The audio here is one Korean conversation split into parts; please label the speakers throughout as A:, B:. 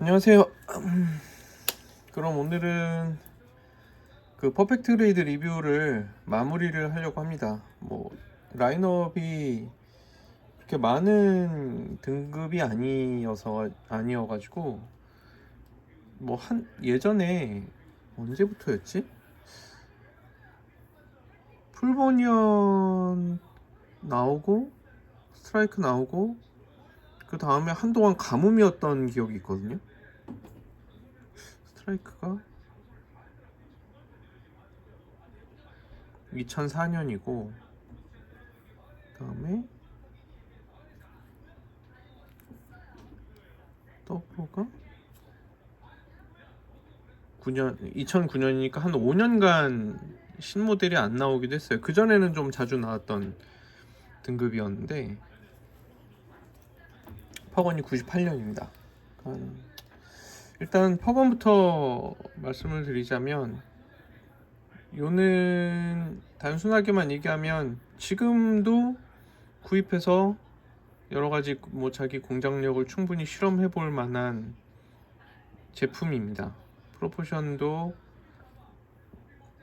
A: 안녕하세요. 그럼 오늘은 그 퍼펙트 그레이드 리뷰를 마무리를 하려고 합니다. 뭐 라인업이 그렇게 많은 등급이 아니어가지고 뭐 한 예전에 언제부터였지? 풀버니언 나오고 스트라이크 나오고 그 다음에 한동안 가뭄이었던 기억이 있거든요. 스트라이크가 2004년이고 그다음에 더블가 2009년이니까 한 5년간 신모델이 안 나오기도 했어요. 그전에는 좀 자주 나왔던 등급이었는데 퍼건이 98년입니다. 일단 퍼건부터 말씀을 드리자면 요는 단순하게만 얘기하면 지금도 구입해서 여러가지 뭐 자기 공장력을 충분히 실험해 볼 만한 제품입니다. 프로포션도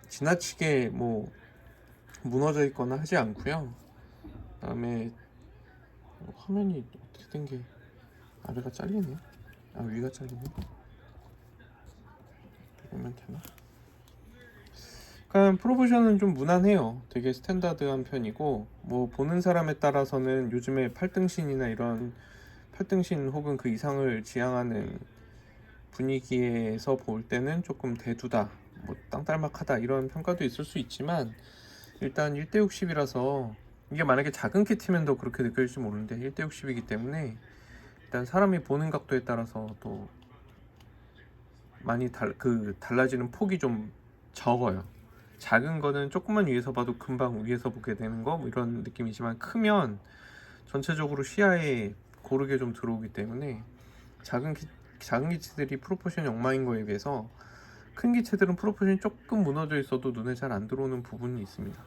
A: 지나치게 뭐 무너져 있거나 하지 않고요. 그다음에 화면이 어떻게 된 게 아래가 잘리네. 위가 잘리네. 보면 되나? 그러니까 프로포션은 좀 무난해요. 되게 스탠다드한 편이고 뭐 보는 사람에 따라서는 요즘에 8등신이나 이런 8등신 혹은 그 이상을 지향하는 분위기에서 볼 때는 조금 대두다, 뭐 땅딸막하다 이런 평가도 있을 수 있지만 일단 1대60이라서 이게 만약에 작은 키트면 더 그렇게 느껴질지 모르는데 1대60이기 때문에 일단 사람이 보는 각도에 따라서 또 많이 달라지는 폭이 좀 적어요. 작은 거는 조금만 위에서 봐도 금방 위에서 보게 되는 거 뭐 이런 느낌이지만 크면 전체적으로 시야에 고르게 좀 들어오기 때문에 작은 기체들이 프로포션이 엉망인 거에 비해서 큰 기체들은 프로포션이 조금 무너져 있어도 눈에 잘 안 들어오는 부분이 있습니다.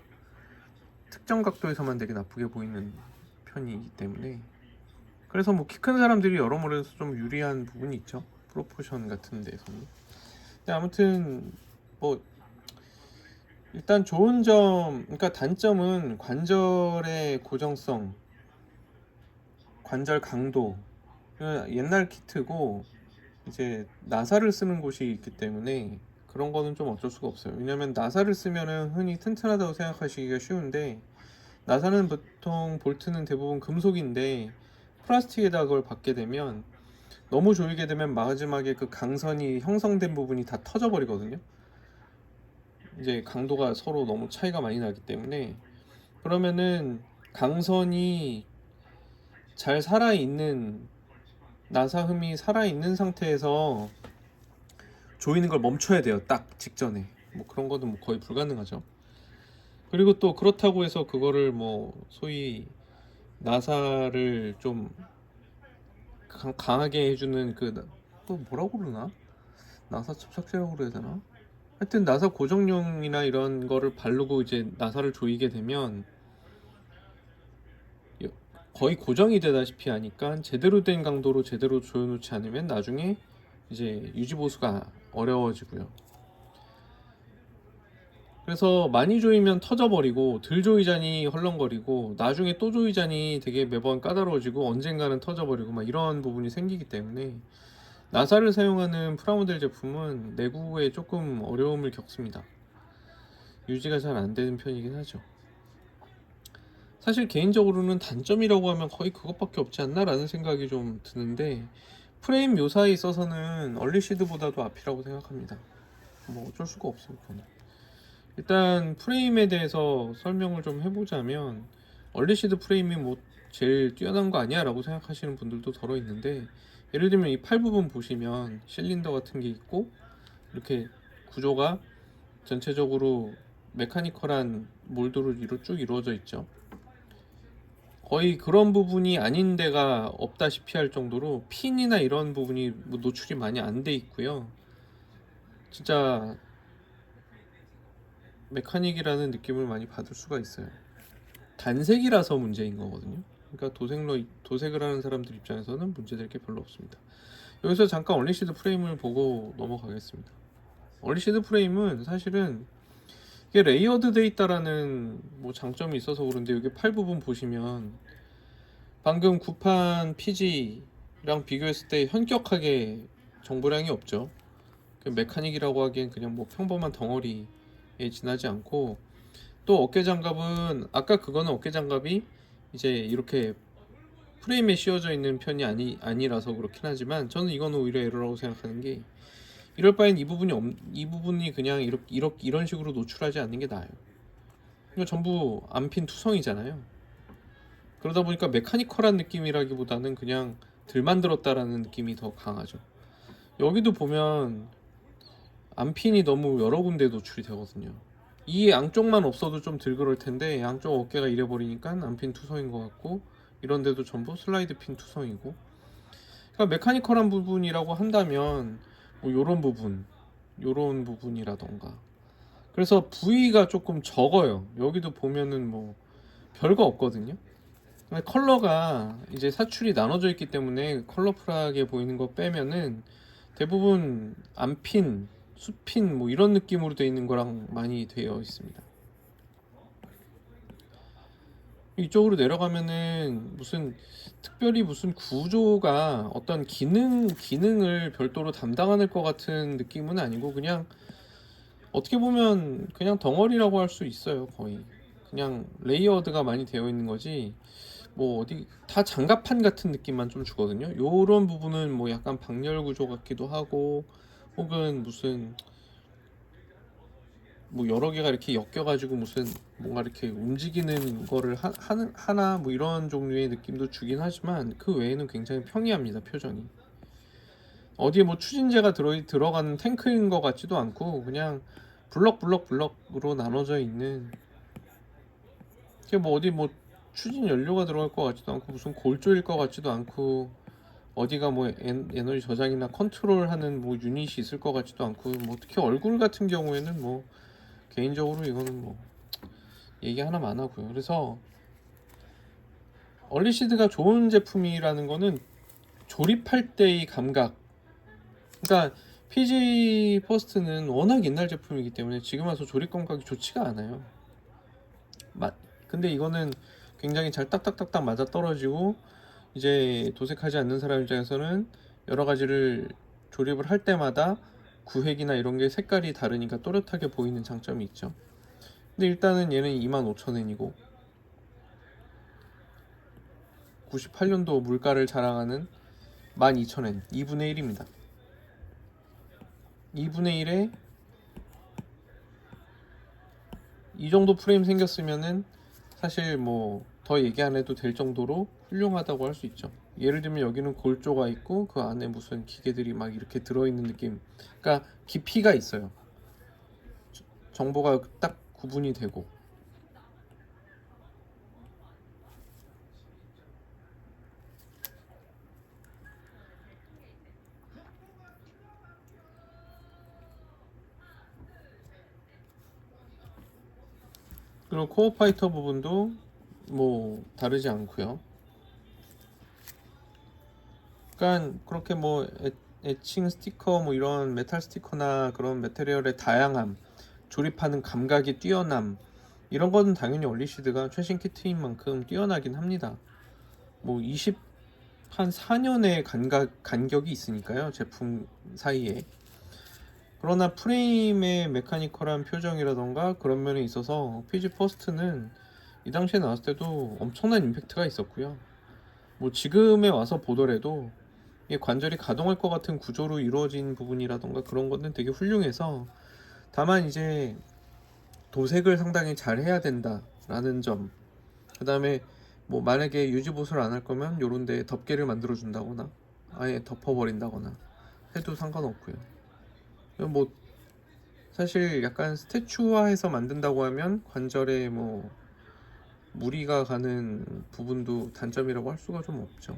A: 특정 각도에서만 되게 나쁘게 보이는 편이기 때문에 그래서 뭐 키 큰 사람들이 여러모로 좀 유리한 부분이 있죠. 프로포션 같은 데서는. 근데 아무튼 뭐 일단 좋은 점, 그러니까 단점은 관절의 고정성, 관절 강도. 옛날 키트고 이제 나사를 쓰는 곳이 있기 때문에 그런 거는 좀 어쩔 수가 없어요. 왜냐면 나사를 쓰면은 흔히 튼튼하다고 생각하시기가 쉬운데 나사는 보통 볼트는 대부분 금속인데 플라스틱에다 그걸 받게 되면 너무 조이게 되면 마지막에 그 강선이 형성된 부분이 다 터져 버리거든요. 이제 강도가 서로 너무 차이가 많이 나기 때문에 그러면은 강선이 잘 살아있는 나사흠이 살아있는 상태에서 조이는 걸 멈춰야 돼요. 딱 직전에. 뭐 그런 거는 뭐 거의 불가능하죠. 그리고 또 그렇다고 해서 그거를 뭐 소위 나사를 좀 강하게 해주는 또 뭐라고 그러나? 나사 접착제라고 그래야 되나? 하여튼 나사 고정용이나 이런 거를 바르고 이제 나사를 조이게 되면 거의 고정이 되다시피 하니까 제대로 된 강도로 제대로 조여놓지 않으면 나중에 이제 유지보수가 어려워지고요. 그래서 많이 조이면 터져버리고 덜 조이자니 헐렁거리고 나중에 또 조이자니 되게 매번 까다로워지고 언젠가는 터져버리고 막 이런 부분이 생기기 때문에 나사를 사용하는 프라모델 제품은 내구에 조금 어려움을 겪습니다. 유지가 잘 안 되는 편이긴 하죠. 사실 개인적으로는 단점이라고 하면 거의 그것밖에 없지 않나 라는 생각이 좀 드는데 프레임 묘사에 있어서는 얼리시드보다도 앞이라고 생각합니다. 뭐 어쩔 수가 없어요. 그건. 일단 프레임에 대해서 설명을 좀 해보자면 얼리시드 프레임이 뭐 제일 뛰어난 거 아니야 라고 생각하시는 분들도 더러 있는데 예를 들면 이 팔 부분 보시면 실린더 같은 게 있고 이렇게 구조가 전체적으로 메카니컬한 몰드로 쭉 이루어져 있죠. 거의 그런 부분이 아닌 데가 없다시피 할 정도로 핀이나 이런 부분이 뭐 노출이 많이 안 돼 있고요. 진짜 메카닉이라는 느낌을 많이 받을 수가 있어요. 단색이라서 문제인 거거든요. 그러니까 도색을 하는 사람들 입장에서는 문제될 게 별로 없습니다. 여기서 잠깐 얼리시드 프레임을 보고 넘어가겠습니다. 얼리시드 프레임은 사실은 이게 레이어드 돼 있다라는 뭐 장점이 있어서 그런데 여기 팔 부분 보시면 방금 구판 PG랑 비교했을 때 현격하게 정보량이 없죠. 메카닉이라고 하기엔 그냥 뭐 평범한 덩어리에 지나지 않고, 또 어깨 장갑은 아까 그거는 어깨 장갑이 이제 이렇게 프레임에 씌워져 있는 편이 아니라서 그렇긴 하지만, 저는 이건 오히려 에러라고 생각하는 게, 이럴 바엔 이 부분이 그냥 이런 식으로 노출하지 않는 게 나아요. 이거 전부 안핀 투성이잖아요. 그러다 보니까 메카니컬한 느낌이라기보다는 그냥 들 만들었다라는 느낌이 더 강하죠. 여기도 보면 안핀이 너무 여러 군데 노출이 되거든요. 이 양쪽만 없어도 좀 덜 그럴 텐데, 양쪽 어깨가 이래 버리니까 안핀 투성인 것 같고, 이런 데도 전부 슬라이드 핀 투성이고. 그러니까 메카니컬한 부분이라고 한다면 뭐 요런 부분이라던가. 그래서 부위가 조금 적어요. 여기도 보면은 뭐 별거 없거든요. 근데 컬러가 이제 사출이 나눠져 있기 때문에 컬러풀하게 보이는 거 빼면은 대부분 안핀, 수핀 뭐 이런 느낌으로 되어 있는 거랑 많이 되어 있습니다. 이쪽으로 내려가면은 특별히 무슨 구조가 어떤 기능을 별도로 담당하는 것 같은 느낌은 아니고, 그냥 어떻게 보면 그냥 덩어리라고 할 수 있어요. 거의 그냥 레이어드가 많이 되어 있는 거지, 뭐 어디 다 장갑판 같은 느낌만 좀 주거든요. 요런 부분은 뭐 약간 방열 구조 같기도 하고, 혹은 무슨 뭐 여러 개가 이렇게 엮여가지고 무슨 뭔가 이렇게 움직이는 거를 하나 뭐 이런 종류의 느낌도 주긴 하지만, 그 외에는 굉장히 평이합니다. 표정이 어디에 뭐 추진제가 들어가는 탱크인 것 같지도 않고, 그냥 블럭으로 나눠져 있는, 이게 뭐 어디 뭐 추진 연료가 들어갈 것 같지도 않고, 무슨 골조일 것 같지도 않고, 어디가 뭐 에너지 저장이나 컨트롤하는 뭐 유닛이 있을 것 같지도 않고, 뭐 특히 얼굴 같은 경우에는 뭐 개인적으로 이거는 뭐 얘기 하나만 하고요. 그래서 얼리시드가 좋은 제품이라는 거는 조립할 때의 감각. 그러니까 PG 퍼스트는 워낙 옛날 제품이기 때문에 지금 와서 조립 감각이 좋지가 않아요. 근데 이거는 굉장히 잘 딱딱딱딱 맞아 떨어지고, 이제 도색하지 않는 사람 입장에서는 여러 가지를 조립을 할 때마다 구획이나 이런 게 색깔이 다르니까 또렷하게 보이는 장점이 있죠. 근데 일단은 얘는 25,000엔이고 98년도 물가를 자랑하는 12,000엔, 2분의 1입니다. 2분의 1에 이 정도 프레임 생겼으면은 사실 뭐 더 얘기 안 해도 될 정도로 훌륭하다고 할 수 있죠. 예를 들면 여기는 골조가 있고 그 안에 무슨 기계들이 막 이렇게 들어있는 느낌. 그러니까 깊이가 있어요. 정보가 딱 구분이 되고. 그리고 코어 파이터 부분도 뭐 다르지 않고요. 그러니까 그렇게 뭐 애칭 스티커 뭐 이런 메탈 스티커나 그런 매테리얼의 다양함, 조립하는 감각이 뛰어남, 이런 거는 당연히 얼리시드가 최신 키트인 만큼 뛰어나긴 합니다. 뭐 한 4년의 간격이 있으니까요, 제품 사이에. 그러나 프레임의 메카니컬한 표정이라던가 그런 면에 있어서 PG 퍼스트는 이 당시에 나왔을 때도 엄청난 임팩트가 있었고요. 뭐 지금에 와서 보더라도 이게 관절이 가동할 것 같은 구조로 이루어진 부분이라던가 그런 것은 되게 훌륭해서, 다만 이제 도색을 상당히 잘 해야 된다라는 점, 그 다음에 뭐 만약에 유지 보수를 안 할 거면 요런 데 덮개를 만들어 준다거나 아예 덮어버린다거나 해도 상관없고요. 뭐 사실 약간 스태츄화해서 만든다고 하면 관절에 뭐 무리가 가는 부분도 단점이라고 할 수가 좀 없죠.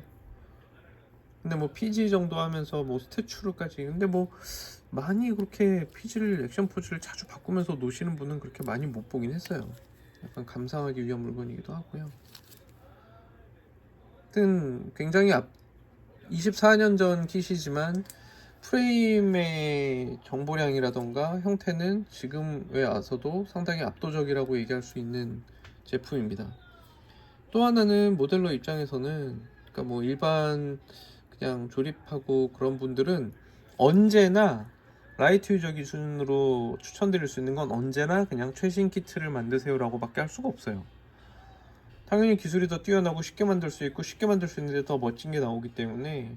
A: 근데 뭐 PG 정도 하면서 뭐 스태츄로까지, 근데 뭐 많이 그렇게 PG를 액션 포즈를 자주 바꾸면서 노시는 분은 그렇게 많이 못 보긴 했어요. 약간 감상하기 위한 물건이기도 하고요. 하여튼 굉장히 24년 전 킷이지만 프레임의 정보량이라던가 형태는 지금에 와서도 상당히 압도적이라고 얘기할 수 있는 제품입니다. 또 하나는 모델러 입장에서는, 그러니까 뭐 일반 그냥 조립하고 그런 분들은 언제나 라이트 유저 기준으로 추천드릴 수 있는 건 언제나 그냥 최신 키트를 만드세요 라고 밖에 할 수가 없어요. 당연히 기술이 더 뛰어나고 쉽게 만들 수 있고 쉽게 만들 수 있는데 더 멋진 게 나오기 때문에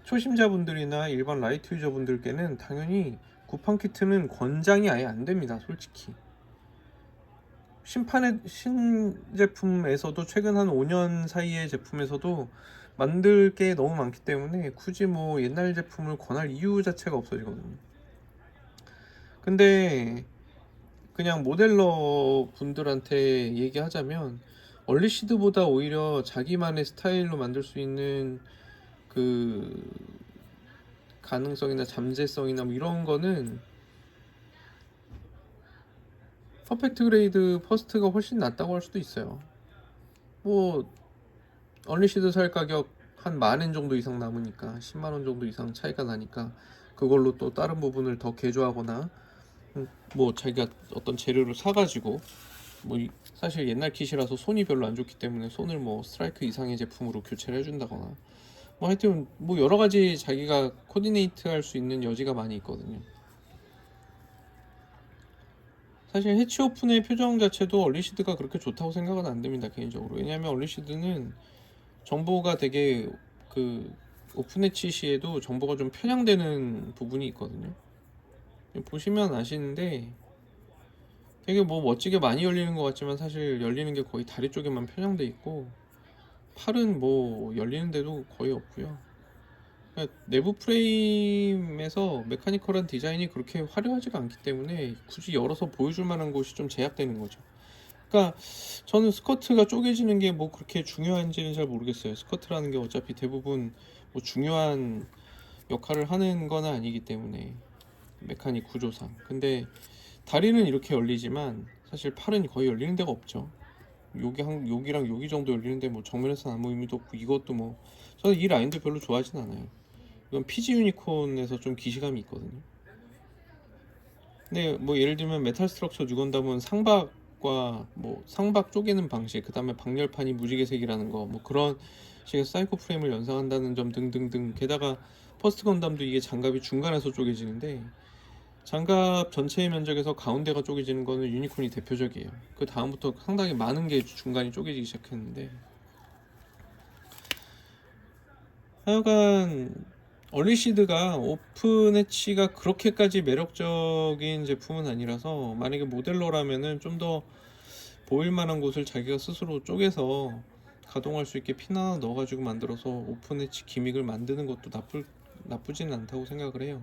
A: 초심자분들이나 일반 라이트 유저분들께는 당연히 구판 키트는 권장이 아예 안 됩니다. 솔직히 신제품에서도 최근 한 5년 사이의 제품에서도 만들 게 너무 많기 때문에 굳이 뭐 옛날 제품을 권할 이유 자체가 없어지거든요. 근데 그냥 모델러 분들한테 얘기하자면 얼리시드보다 오히려 자기만의 스타일로 만들 수 있는 그 가능성이나 잠재성이나 뭐 이런 거는 퍼펙트 그레이드 퍼스트가 훨씬 낫다고 할 수도 있어요. 뭐 얼리시드 살 가격 한 10,000원 정도 이상 남으니까 10만원 정도 이상 차이가 나니까 그걸로 또 다른 부분을 더 개조하거나 뭐 자기가 어떤 재료를 사가지고 뭐 사실 옛날 킷이라서 손이 별로 안 좋기 때문에 손을 뭐 스트라이크 이상의 제품으로 교체를 해준다거나 뭐 하여튼 뭐 여러 가지 자기가 코디네이트 할 수 있는 여지가 많이 있거든요. 사실 해치 오픈의 표정 자체도 얼리시드가 그렇게 좋다고 생각은 안 됩니다, 개인적으로. 왜냐하면 얼리시드는 정보가 되게 그 오픈 해치 시에도 정보가 좀 편향되는 부분이 있거든요. 보시면 아시는데 되게 뭐 멋지게 많이 열리는 것 같지만 사실 열리는 게 거의 다리 쪽에만 편향돼 있고 팔은 뭐 열리는데도 거의 없고요. 그러니까 내부 프레임에서 메카니컬한 디자인이 그렇게 화려하지가 않기 때문에 굳이 열어서 보여줄 만한 곳이 좀 제약되는 거죠. 그러니까 저는 스커트가 쪼개지는 게 뭐 그렇게 중요한지는 잘 모르겠어요. 스커트라는 게 어차피 대부분 뭐 중요한 역할을 하는 건 아니기 때문에 메카닉 구조상. 근데 다리는 이렇게 열리지만 사실 팔은 거의 열리는 데가 없죠. 여기랑 여기 정도 열리는데 뭐 정면에서는 아무 의미도 없고 이것도 뭐 저는 이 라인도 별로 좋아하진 않아요. 이건 피지 유니콘에서 좀 기시감이 있거든요. 근데 뭐 예를 들면 메탈 스트럭처 뉴건담은 상박과 뭐 상박 쪼개는 방식, 그 다음에 방열판이 무지개색이라는 거, 뭐 그런 식의 사이코 프레임을 연상한다는 점 등등등. 게다가 퍼스트 건담도 이게 장갑이 중간에서 쪼개지는데 장갑 전체의 면적에서 가운데가 쪼개지는 거는 유니콘이 대표적이에요. 그 다음부터 상당히 많은 게 중간이 쪼개지기 시작했는데 하여간 얼리시드가 오픈 엣지가 그렇게까지 매력적인 제품은 아니라서 만약에 모델러라면은 좀 더 보일 만한 곳을 자기가 스스로 쪼개서 가동할 수 있게 핀 하나 넣어가지고 만들어서 오픈 엣지 기믹을 만드는 것도 나쁘지는 않다고 생각을 해요.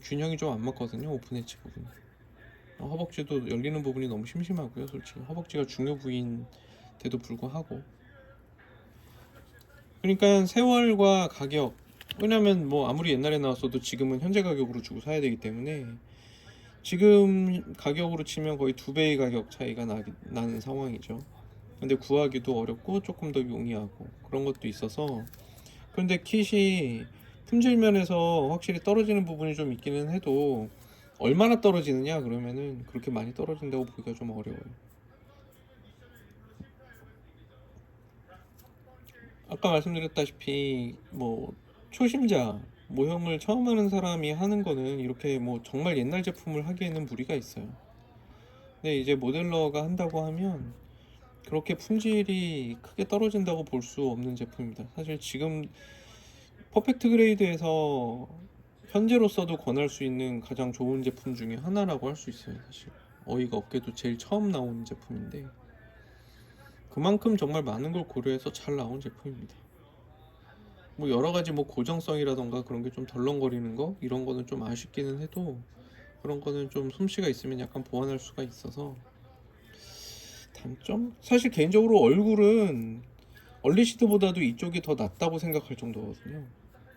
A: 균형이 좀 안 맞거든요, 오픈 엣지 부분. 허벅지도 열리는 부분이 너무 심심하고요. 솔직히 허벅지가 중요 부위인데도 불구하고. 그러니까 세월과 가격, 왜냐면 뭐 아무리 옛날에 나왔어도 지금은 현재 가격으로 주고 사야 되기 때문에 지금 가격으로 치면 거의 2배의 가격 차이가 나는 상황이죠. 근데 구하기도 어렵고 조금 더 용이하고 그런 것도 있어서. 그런데 킷이 품질 면에서 확실히 떨어지는 부분이 좀 있기는 해도 얼마나 떨어지느냐 그러면은 그렇게 많이 떨어진다고 보기가 좀 어려워요. 아까 말씀드렸다시피 뭐 초심자 모형을 처음 하는 사람이 하는 거는 이렇게 뭐 정말 옛날 제품을 하기에는 무리가 있어요. 근데 이제 모델러가 한다고 하면 그렇게 품질이 크게 떨어진다고 볼 수 없는 제품입니다. 사실 지금 퍼펙트 그레이드에서 현재로서도 권할 수 있는 가장 좋은 제품 중에 하나라고 할 수 있어요. 사실 어이가 없게도 제일 처음 나온 제품인데 그만큼 정말 많은 걸 고려해서 잘 나온 제품입니다. 뭐 여러 가지 뭐 고정성이라던가 그런 게 좀 덜렁거리는 거 이런 거는 좀 아쉽기는 해도 그런 거는 좀 솜씨가 있으면 약간 보완할 수가 있어서. 단점? 사실 개인적으로 얼굴은 얼리시드보다도 이쪽이 더 낫다고 생각할 정도거든요.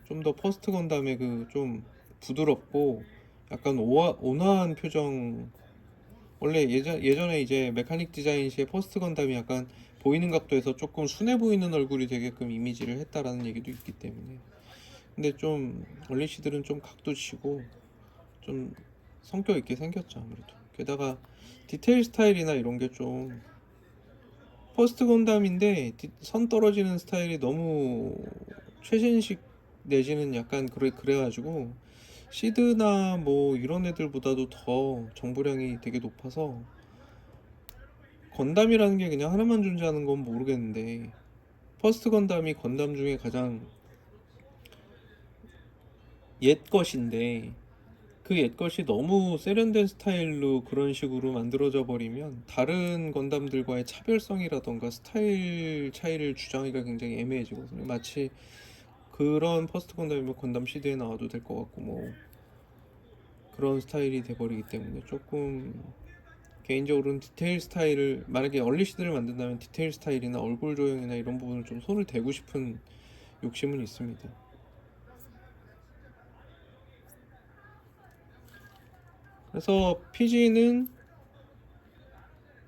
A: 좀 더 퍼스트 건담의 그 좀 부드럽고 약간 온화한 표정. 원래 예전에 이제 메카닉 디자인 시에 퍼스트 건담이 약간 보이는 각도에서 조금 순해 보이는 얼굴이 되게끔 이미지를 했다라는 얘기도 있기 때문에. 근데 좀 얼리시들은 좀 각도 치고 좀 성격 있게 생겼죠 아무래도. 게다가 디테일 스타일이나 이런 게 좀 퍼스트 건담인데 선 떨어지는 스타일이 너무 최신식 내지는 약간 그래가지고 시드나 뭐 이런 애들보다도 더 정보량이 되게 높아서 건담이라는 게 그냥 하나만 존재하는 건 모르겠는데 퍼스트 건담이 건담 중에 가장 옛 것인데 그 옛것이 너무 세련된 스타일로 그런 식으로 만들어져 버리면 다른 건담들과의 차별성이라던가 스타일 차이를 주장하기가 굉장히 애매해지거든요. 마치 그런 퍼스트 건담이면 건담 시드에 나와도 될 것 같고 뭐 그런 스타일이 돼버리기 때문에 조금 개인적으로는 디테일 스타일을 만약에 얼리시드를 만든다면 디테일 스타일이나 얼굴 조형이나 이런 부분을 좀 손을 대고 싶은 욕심은 있습니다. 그래서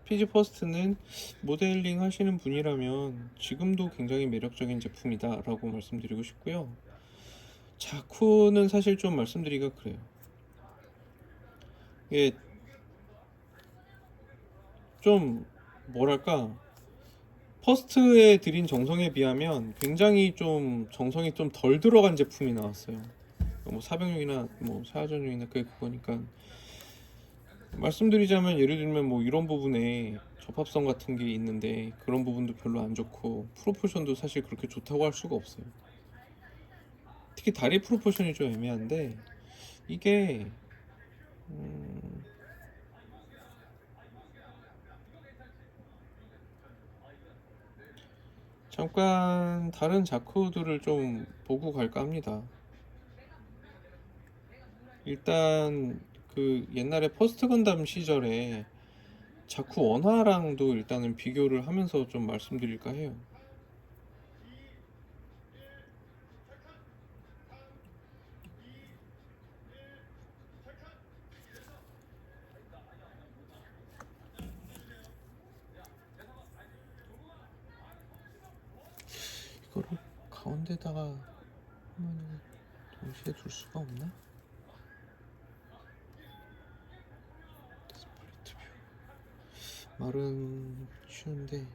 A: 피지 퍼스트는 모델링 하시는 분이라면 지금도 굉장히 매력적인 제품이다 라고 말씀드리고 싶고요. 자쿠는 사실 좀 말씀드리기가 그래요. 이게 좀 뭐랄까 퍼스트에 들인 정성에 비하면 굉장히 좀 정성이 좀 덜 들어간 제품이 나왔어요. 뭐 사병용이나 뭐 사전용이나 그거니까 말씀드리자면 예를 들면 뭐 이런 부분에 접합성 같은 게 있는데 그런 부분도 별로 안 좋고 프로포션도 사실 그렇게 좋다고 할 수가 없어요. 특히 다리 프로포션이 좀 애매한데 이게 음, 잠깐 다른 자쿠들을 좀 보고 갈까 합니다. 일단 그 옛날에 퍼스트 건담 시절에 자쿠 원화랑도 일단은 비교를 하면서 좀 말씀드릴까 해요. 이거를 가운데다가 하면 동시에 둘 수가 없나? 스플리트 뷰. 말은 쉬운데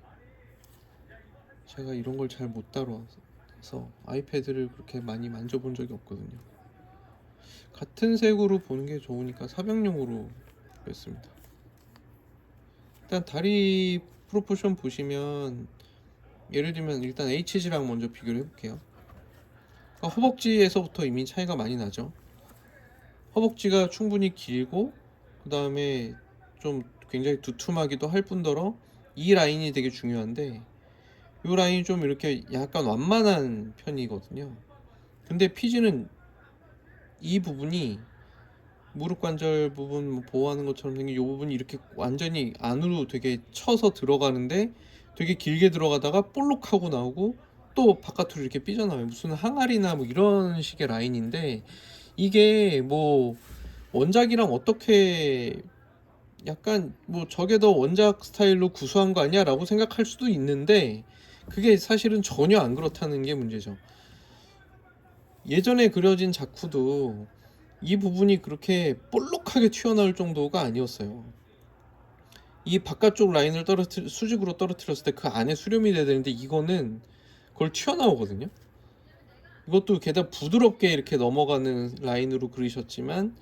A: 제가 이런 걸 잘 못 다뤄서 아이패드를 그렇게 많이 만져본 적이 없거든요. 같은 색으로 보는 게 좋으니까 사병용으로 했습니다. 일단 다리 프로포션 보시면 예를 들면 일단 HG랑 먼저 비교를 해볼게요. 그러니까 허벅지에서부터 이미 차이가 많이 나죠. 허벅지가 충분히 길고 그 다음에 좀 굉장히 두툼하기도 할 뿐더러 이 라인이 되게 중요한데 이 라인이 좀 이렇게 약간 완만한 편이거든요. 근데 피지는 이 부분이 무릎 관절 부분 뭐 보호하는 것처럼 생긴 이 부분이 이렇게 완전히 안으로 되게 쳐서 들어가는데 되게 길게 들어가다가 볼록하고 나오고 또 바깥으로 이렇게 삐져나와요. 무슨 항아리나 뭐 이런 식의 라인인데 이게 뭐 원작이랑 어떻게 약간 뭐 저게 더 원작 스타일로 구수한 거 아니야? 라고 생각할 수도 있는데 그게 사실은 전혀 안 그렇다는 게 문제죠. 예전에 그려진 자쿠도 이 부분이 그렇게 볼록하게 튀어나올 정도가 아니었어요. 이 바깥쪽 라인을 수직으로 떨어뜨렸을 때 그 안에 수렴이 돼야 되는데 이거는 그걸 튀어나오거든요. 이것도 게다가 부드럽게 이렇게 넘어가는 라인으로 그리셨지만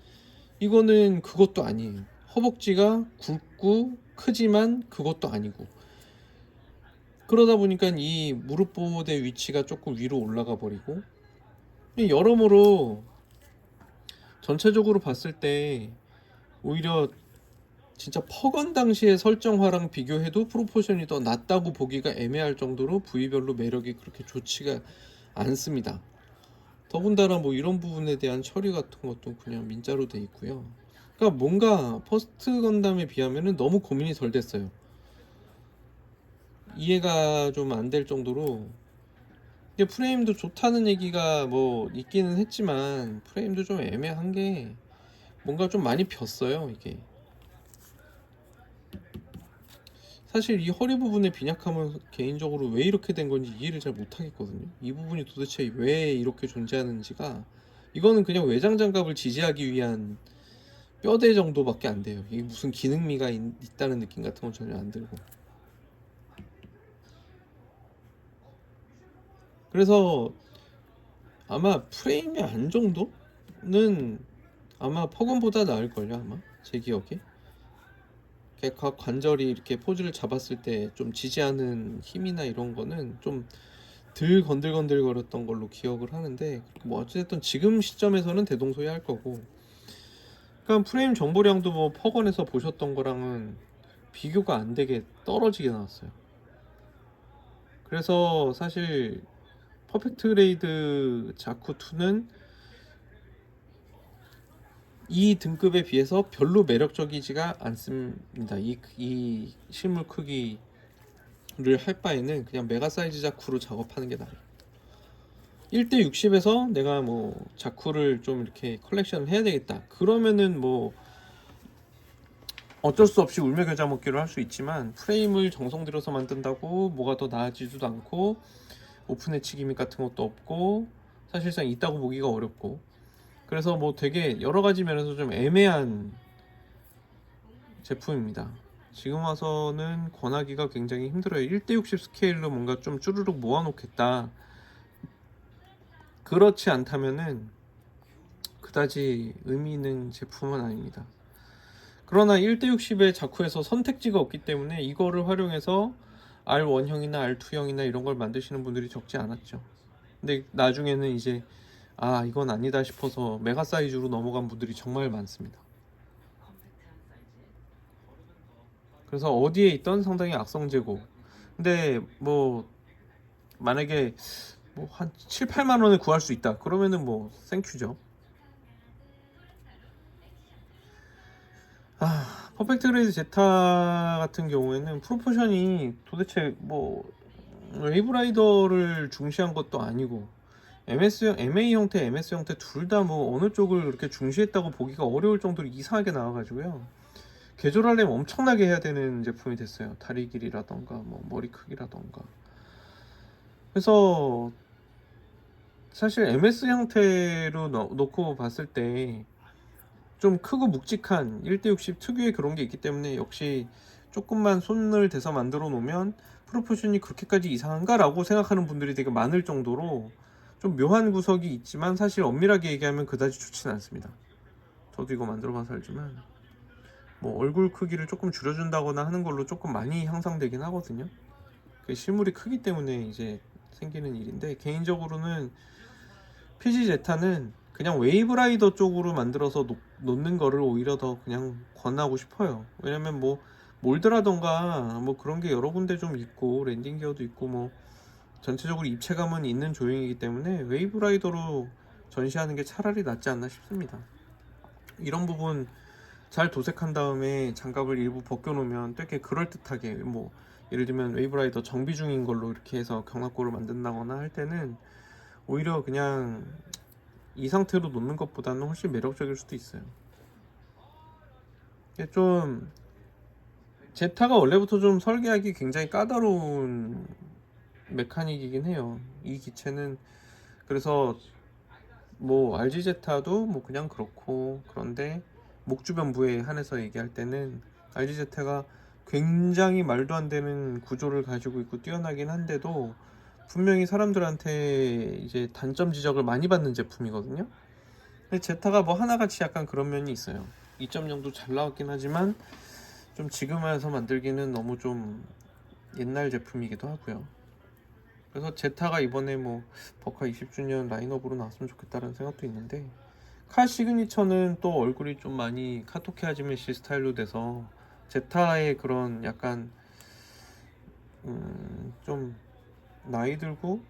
A: 이거는 그것도 아니에요. 허벅지가 굵고 크지만 그것도 아니고 그러다 보니까 이 무릎 보호대 위치가 조금 위로 올라가 버리고 여러모로 전체적으로 봤을 때 오히려 진짜 퍼건 당시의 설정화랑 비교해도 프로포션이 더 낮다고 보기가 애매할 정도로 부위별로 매력이 그렇게 좋지가 않습니다. 더군다나 뭐 이런 부분에 대한 처리 같은 것도 그냥 민자로 돼 있고요. 그러니까 뭔가 퍼스트 건담에 비하면은 너무 고민이 덜 됐어요. 이해가 좀 안 될 정도로 이게 프레임도 좋다는 얘기가 뭐 있기는 했지만 프레임도 좀 애매한 게 뭔가 좀 많이 폈어요 이게. 사실 이 허리 부분의 빈약함은 개인적으로 왜 이렇게 된 건지 이해를 잘 못하겠거든요. 이 부분이 도대체 왜 이렇게 존재하는지가, 이거는 그냥 외장 장갑을 지지하기 위한 뼈대 정도밖에 안 돼요. 이게 무슨 기능미가 있다는 느낌 같은 건 전혀 안 들고. 그래서 아마 프레임의 안정도는 아마 퍼건보다 나을걸요, 아마 제 기억에. 각 관절이 이렇게 포즈를 잡았을 때 좀 지지하는 힘이나 이런 거는 좀 덜 건들건들거렸던 걸로 기억을 하는데, 뭐 어쨌든 지금 시점에서는 대동소이할 거고. 그러니까 프레임 정보량도 뭐 퍼건에서 보셨던 거랑은 비교가 안 되게 떨어지게 나왔어요. 그래서 사실 퍼펙트 레이드 자쿠2는 이 등급에 비해서 별로 매력적이지가 않습니다. 이 실물 크기를 할 바에는 그냥 메가 사이즈 자쿠로 작업하는 게 나아요. 1대 60에서 내가 뭐 자쿠를 좀 이렇게 컬렉션을 해야 되겠다, 그러면은 뭐 어쩔 수 없이 울며 겨자 먹기로 할 수 있지만, 프레임을 정성 들여서 만든다고 뭐가 더 나아지지도 않고 오픈 엣지 기믹 같은 것도 없고 사실상 있다고 보기가 어렵고, 그래서 뭐 되게 여러 가지 면에서 좀 애매한 제품입니다. 지금 와서는 권하기가 굉장히 힘들어요. 1대60 스케일로 뭔가 좀 쭈르륵 모아놓겠다, 그렇지 않다면은 그다지 의미 있는 제품은 아닙니다. 그러나 1대60의 자쿠에서 선택지가 없기 때문에 이거를 활용해서 R1형이나 R2형이나 이런 걸 만드시는 분들이 적지 않았죠. 근데 나중에는 이제 이건 아니다 싶어서 메가 사이즈로 넘어간 분들이 정말 많습니다. 그래서 어디에 있던 상당히 악성재고. 근데 뭐 만약에 뭐 한 7, 8만 원에 구할 수 있다, 그러면은 뭐 생큐죠. 퍼펙트 그레이드 제타 같은 경우에는 프로포션이 도대체 뭐 웨이브라이더를 중시한 것도 아니고, MS형, MA 형태, MS 형태 둘 다 뭐 어느 쪽을 그렇게 중시했다고 보기가 어려울 정도로 이상하게 나와가지고요. 개조하려면 엄청나게 해야 되는 제품이 됐어요. 다리 길이라던가 뭐 머리 크기라던가. 그래서 사실 MS 형태로 놓고 봤을 때 좀 크고 묵직한 1대60 특유의 그런 게 있기 때문에, 역시 조금만 손을 대서 만들어 놓으면 프로포션이 그렇게까지 이상한가 라고 생각하는 분들이 되게 많을 정도로 좀 묘한 구석이 있지만, 사실 엄밀하게 얘기하면 그다지 좋지는 않습니다. 저도 이거 만들어 봐서 알지만 뭐 얼굴 크기를 조금 줄여준다거나 하는 걸로 조금 많이 향상되긴 하거든요. 그 실물이 크기 때문에 이제 생기는 일인데, 개인적으로는 PG 제타는 그냥 웨이브라이더 쪽으로 만들어서 놓는 거를 오히려 더 그냥 권하고 싶어요. 왜냐면 뭐 몰드라던가 뭐 그런 게 여러 군데 좀 있고 랜딩 기어도 있고 뭐 전체적으로 입체감은 있는 조형이기 때문에 웨이브라이더로 전시하는 게 차라리 낫지 않나 싶습니다. 이런 부분 잘 도색한 다음에 장갑을 일부 벗겨놓으면 되게 그럴듯하게, 뭐 예를 들면 웨이브라이더 정비 중인 걸로 이렇게 해서 경락고를 만든다거나 할 때는 오히려 그냥 이 상태로 놓는 것보다는 훨씬 매력적일 수도 있어요. 이게 좀 제타가 원래부터 좀 설계하기 굉장히 까다로운 메카닉이긴 해요. 이 기체는. 그래서 뭐 RG 제타도 뭐 그냥 그렇고, 그런데 목 주변부에 한해서 얘기할 때는 RG 제타가 굉장히 말도 안 되는 구조를 가지고 있고 뛰어나긴 한데도 분명히 사람들한테 이제 단점 지적을 많이 받는 제품이거든요. 근데 제타가 뭐 하나같이 약간 그런 면이 있어요. 2.0도 잘 나왔긴 하지만 좀 지금 와서 만들기는 너무 좀 옛날 제품이기도 하고요. 그래서 제타가 이번에 뭐 버카 20주년 라인업으로 나왔으면 좋겠다는 생각도 있는데, 칼 시그니처는 또 얼굴이 좀 많이 카토케 하지메시 스타일로 돼서 제타의 그런 약간 좀 나이 들고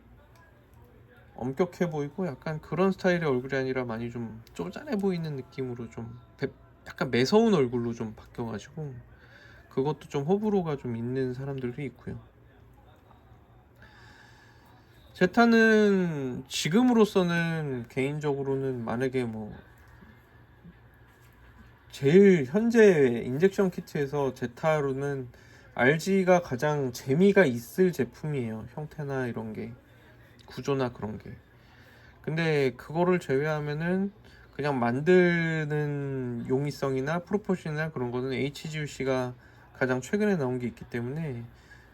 A: 엄격해 보이고 약간 그런 스타일의 얼굴이 아니라 많이 좀 쪼잔해 보이는 느낌으로 좀 약간 매서운 얼굴로 좀 바뀌어가지고, 그것도 좀 호불호가 좀 있는 사람들도 있고요. 제타는 지금으로서는 개인적으로는 만약에 뭐 제일 현재 인젝션 키트에서 제타로는 RG가 가장 재미가 있을 제품이에요. 형태나 이런 게, 구조나 그런 게. 근데 그거를 제외하면은 그냥 만드는 용이성이나 프로포션이나 그런 거는 HGUC가 가장 최근에 나온 게 있기 때문에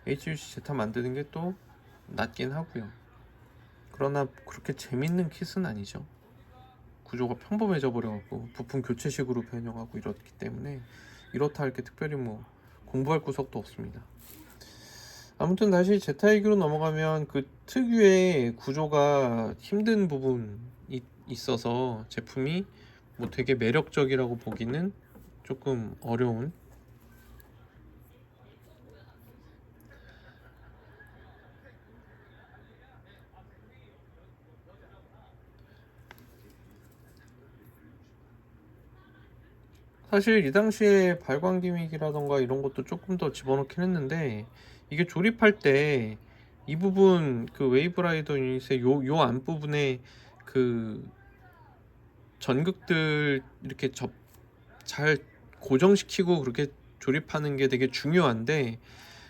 A: HGUC 제타 만드는 게 또 낫긴 하고요. 그러나 그렇게 재밌는 킷은 아니죠. 구조가 평범해져 버려갖고 부품 교체식으로 변형하고 이렇기 때문에 이렇다 할 게 특별히 뭐 공부할 구석도 없습니다. 아무튼 다시 제타 얘기로 넘어가면 그 특유의 구조가 힘든 부분이 있어서 제품이 뭐 되게 매력적이라고 보기는 조금 어려운. 사실 이 당시에 발광 기믹이라던가 이런 것도 조금 더 집어넣긴 했는데 이게 조립할 때 이 부분 그 웨이브라이더 유닛의 요 안부분에 그 전극들 이렇게 잘 고정시키고 그렇게 조립하는 게 되게 중요한데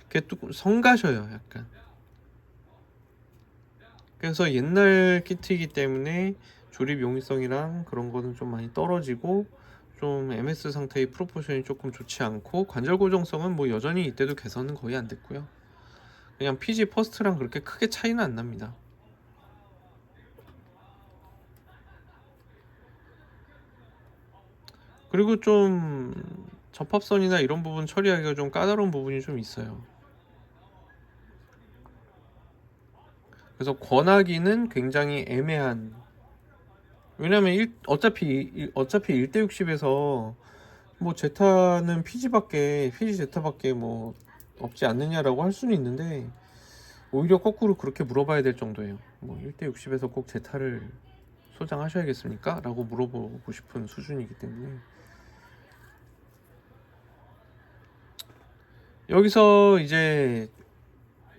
A: 그게 또 성가셔요 약간. 그래서 옛날 키트이기 때문에 조립 용이성이랑 그런 거는 좀 많이 떨어지고 좀 MS 상태의 프로포션이 조금 좋지 않고 관절 고정성은 뭐 여전히 이때도 개선은 거의 안 됐고요. 그냥 PG 퍼스트랑 그렇게 크게 차이는 안 납니다. 그리고 좀 접합선이나 이런 부분 처리하기가 좀 까다로운 부분이 좀 있어요. 그래서 권하기는 굉장히 애매한. 왜냐면 어차피 1대 60에서 뭐 제타는 PG 제타밖에 뭐 없지 않느냐라고 할 수는 있는데 오히려 거꾸로 그렇게 물어봐야 될 정도예요. 뭐 1대 60에서 꼭 제타를 소장하셔야겠습니까? 라고 물어보고 싶은 수준이기 때문에. 여기서 이제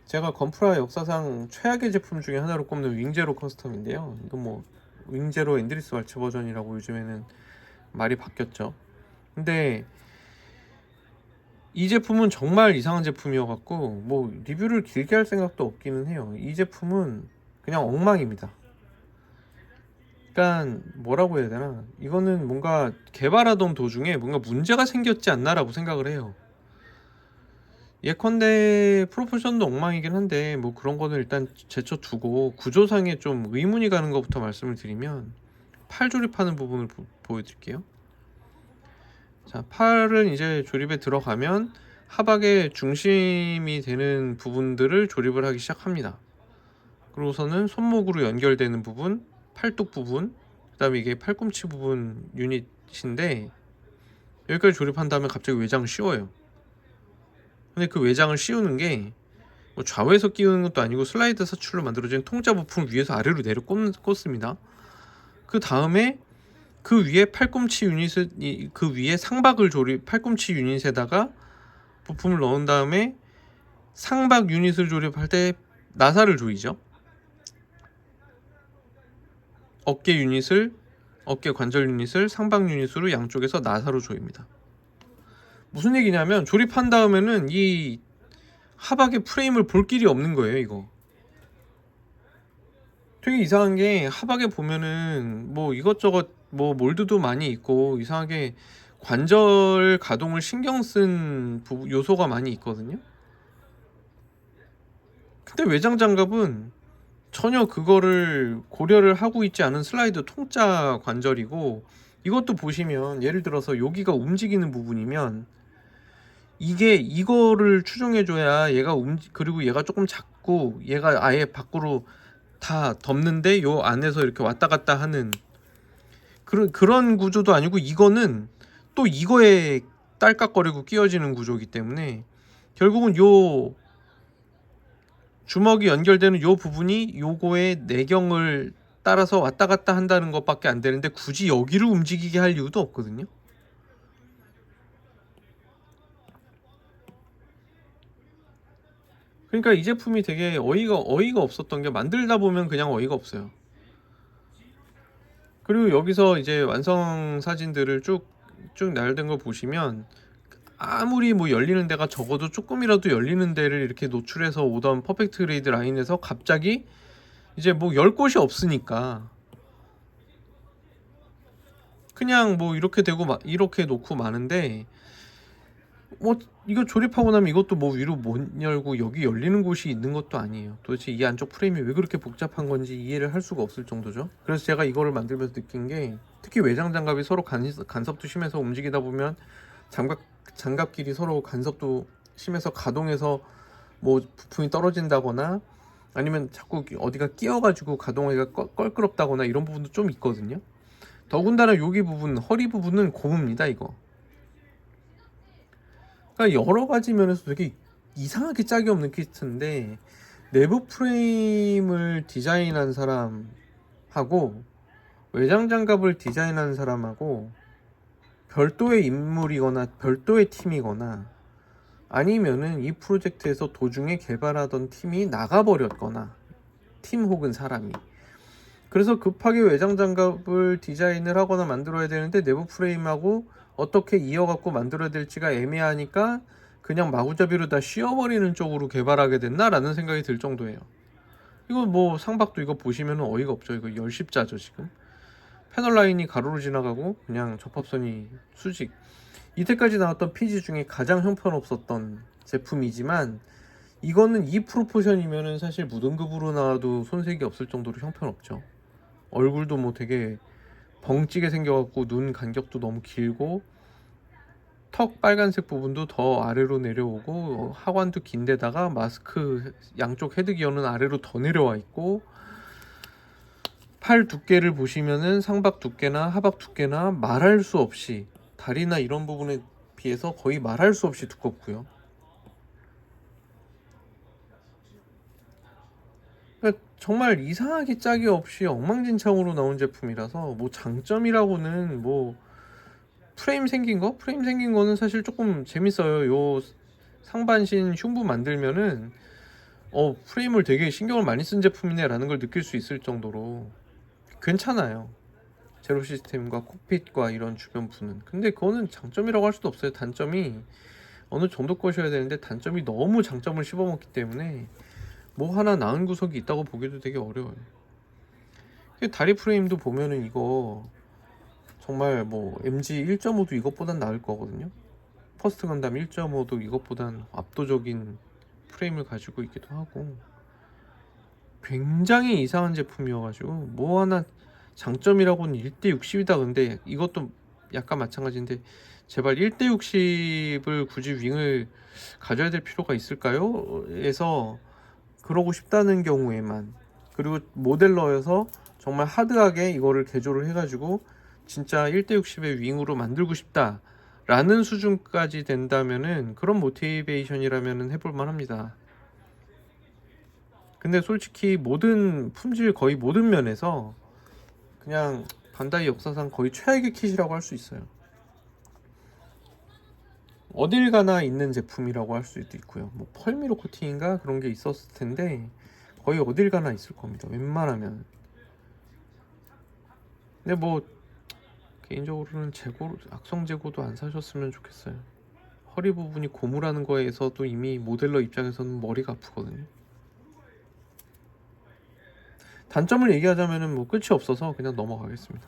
A: 제가 건프라 역사상 최악의 제품 중에 하나로 꼽는 윙제로 커스텀인데요. 이건 뭐 윙제로 엔드리스 왈츠 버전이라고 요즘에는 말이 바뀌었죠. 근데 이 제품은 정말 이상한 제품이어갖고 뭐 리뷰를 길게 할 생각도 없기는 해요. 이 제품은 그냥 엉망입니다. 그러니까 뭐라고 해야 되나, 이거는 뭔가 개발하던 도중에 뭔가 문제가 생겼지 않나라고 생각을 해요. 예컨대 프로포션도 엉망이긴 한데 뭐 그런 거는 일단 제쳐두고 구조상에 좀 의문이 가는 것부터 말씀을 드리면 팔 조립하는 부분을 보여드릴게요. 자, 팔은 이제 조립에 들어가면 하박의 중심이 되는 부분들을 조립을 하기 시작합니다. 그리고서는 손목으로 연결되는 부분, 팔뚝 부분, 그 다음에 이게 팔꿈치 부분 유닛인데 여기까지 조립한 다음에 갑자기 외장을 씌워요. 근데 그 외장을 씌우는 게 뭐 좌우에서 끼우는 것도 아니고 슬라이드 사출로 만들어진 통짜 부품을 위에서 아래로 내려 꽂습니다. 그 다음에 그 위에 팔꿈치 유닛을, 그 위에 상박을 팔꿈치 유닛에다가 부품을 넣은 다음에 상박 유닛을 조립할 때 나사를 조이죠. 어깨 관절 유닛을 상박 유닛으로 양쪽에서 나사로 조입니다. 무슨 얘기냐면 조립한 다음에는 이 하박의 프레임을 볼 길이 없는 거예요. 이거 되게 이상한 게, 하박에 보면은 뭐 이것저것 뭐 몰드도 많이 있고 이상하게 관절 가동을 신경 쓴 요소가 많이 있거든요. 근데 외장 장갑은 전혀 그거를 고려를 하고 있지 않은 슬라이드 통짜 관절이고, 이것도 보시면 예를 들어서 여기가 움직이는 부분이면 이게 이거를 추종해줘야 얘가 그리고 얘가 조금 작고 얘가 아예 밖으로 다 덮는데 요 안에서 이렇게 왔다 갔다 하는 그런 구조도 아니고, 이거는 또 이거에 딸깍거리고 끼워지는 구조이기 때문에 결국은 요 주먹이 연결되는 요 부분이 요거의 내경을 따라서 왔다 갔다 한다는 것밖에 안 되는데 굳이 여기를 움직이게 할 이유도 없거든요. 그러니까 이 제품이 되게 어이가 없었던 게, 만들다 보면 그냥 어이가 없어요. 그리고 여기서 이제 완성 사진들을 쭉 나열된 걸 보시면 아무리 뭐 열리는 데가 적어도 조금이라도 열리는 데를 이렇게 노출해서 오던 퍼펙트 그레이드 라인에서 갑자기 이제 뭐 열 곳이 없으니까 그냥 뭐 이렇게 되고 이렇게 놓고 마는데, 뭐 이거 조립하고 나면 이것도 뭐 위로 못 열고 여기 열리는 곳이 있는 것도 아니에요. 도대체 이 안쪽 프레임이 왜 그렇게 복잡한 건지 이해를 할 수가 없을 정도죠. 그래서 제가 이거를 만들면서 느낀 게, 특히 외장 장갑이 서로 간섭도 심해서 움직이다 보면 장갑끼리 서로 간섭도 심해서 가동해서 뭐 부품이 떨어진다거나 아니면 자꾸 어디가 끼어가지고 가동하기가 껄끄럽다거나 이런 부분도 좀 있거든요. 더군다나 여기 부분, 허리 부분은 고무입니다, 이거. 그러니까 여러 가지 면에서 되게 이상하게 짝이 없는 키트인데, 내부 프레임을 디자인한 사람하고 외장 장갑을 디자인한 사람하고 별도의 인물이거나 별도의 팀이거나 아니면은 이 프로젝트에서 도중에 개발하던 팀이 나가버렸거나 팀 혹은 사람이, 그래서 급하게 외장 장갑을 디자인을 하거나 만들어야 되는데 내부 프레임하고 어떻게 이어갖고 만들어야 될지가 애매하니까 그냥 마구잡이로 다 씌워버리는 쪽으로 개발하게 됐나 라는 생각이 들 정도예요. 이거 뭐 상박도 이거 보시면 어이가 없죠. 이거 열십자죠 지금. 패널 라인이 가로로 지나가고 그냥 접합선이 수직. 이때까지 나왔던 PG 중에 가장 형편없었던 제품이지만, 이거는 이 프로포션이면은 사실 무등급으로 나와도 손색이 없을 정도로 형편없죠. 얼굴도 뭐 되게 벙찌게 생겨갖고 눈 간격도 너무 길고 턱 빨간색 부분도 더 아래로 내려오고 하관도 긴데다가 마스크 양쪽 헤드 기어는 아래로 더 내려와 있고, 팔 두께를 보시면은 상박 두께나 하박 두께나 말할 수 없이, 다리나 이런 부분에 비해서 거의 말할 수 없이 두껍고요. 그러니까 정말 이상하게 짝이 없이 엉망진창으로 나온 제품이라서, 뭐 장점이라고는 뭐 프레임 생긴 거는 사실 조금 재밌어요. 요 상반신 흉부 만들면은 프레임을 되게 신경을 많이 쓴 제품이네 라는 걸 느낄 수 있을 정도로 괜찮아요. 제로 시스템과 콕핏과 이런 주변부는. 근데 그거는 장점이라고 할 수도 없어요. 단점이 어느 정도 것이어야 되는데 단점이 너무 장점을 씹어먹기 때문에 뭐 하나 나은 구석이 있다고 보기도 되게 어려워요. 다리 프레임도 보면은 이거 정말 뭐 MG 1.5도 이것보단 나을 거거든요. 퍼스트 건담 1.5도 이것보단 압도적인 프레임을 가지고 있기도 하고, 굉장히 이상한 제품이어가지고 뭐 하나 장점이라고는 1대60이다. 근데 이것도 약간 마찬가지인데, 제발 1대60을 굳이 윙을 가져야 될 필요가 있을까요? 에서 그러고 싶다는 경우에만, 그리고 모델러여서 정말 하드하게 이거를 개조를 해가지고 진짜 1대60의 윙으로 만들고 싶다 라는 수준까지 된다면은, 그런 모티베이션이라면은 해볼만 합니다. 근데 솔직히 모든 품질 거의 모든 면에서 그냥 반다이 역사상 거의 최악의 킷이라고 할 수 있어요. 어딜 가나 있는 제품이라고 할 수도 있고요. 뭐 펄미로 코팅인가 그런 게 있었을 텐데 거의 어딜 가나 있을 겁니다, 웬만하면. 근데 뭐 개인적으로는 악성 재고도 안 사셨으면 좋겠어요. 허리 부분이 고무라는 거에서도 이미 모델러 입장에서는 머리가 아프거든요. 단점을 얘기하자면은 뭐 끝이 없어서 그냥 넘어가겠습니다.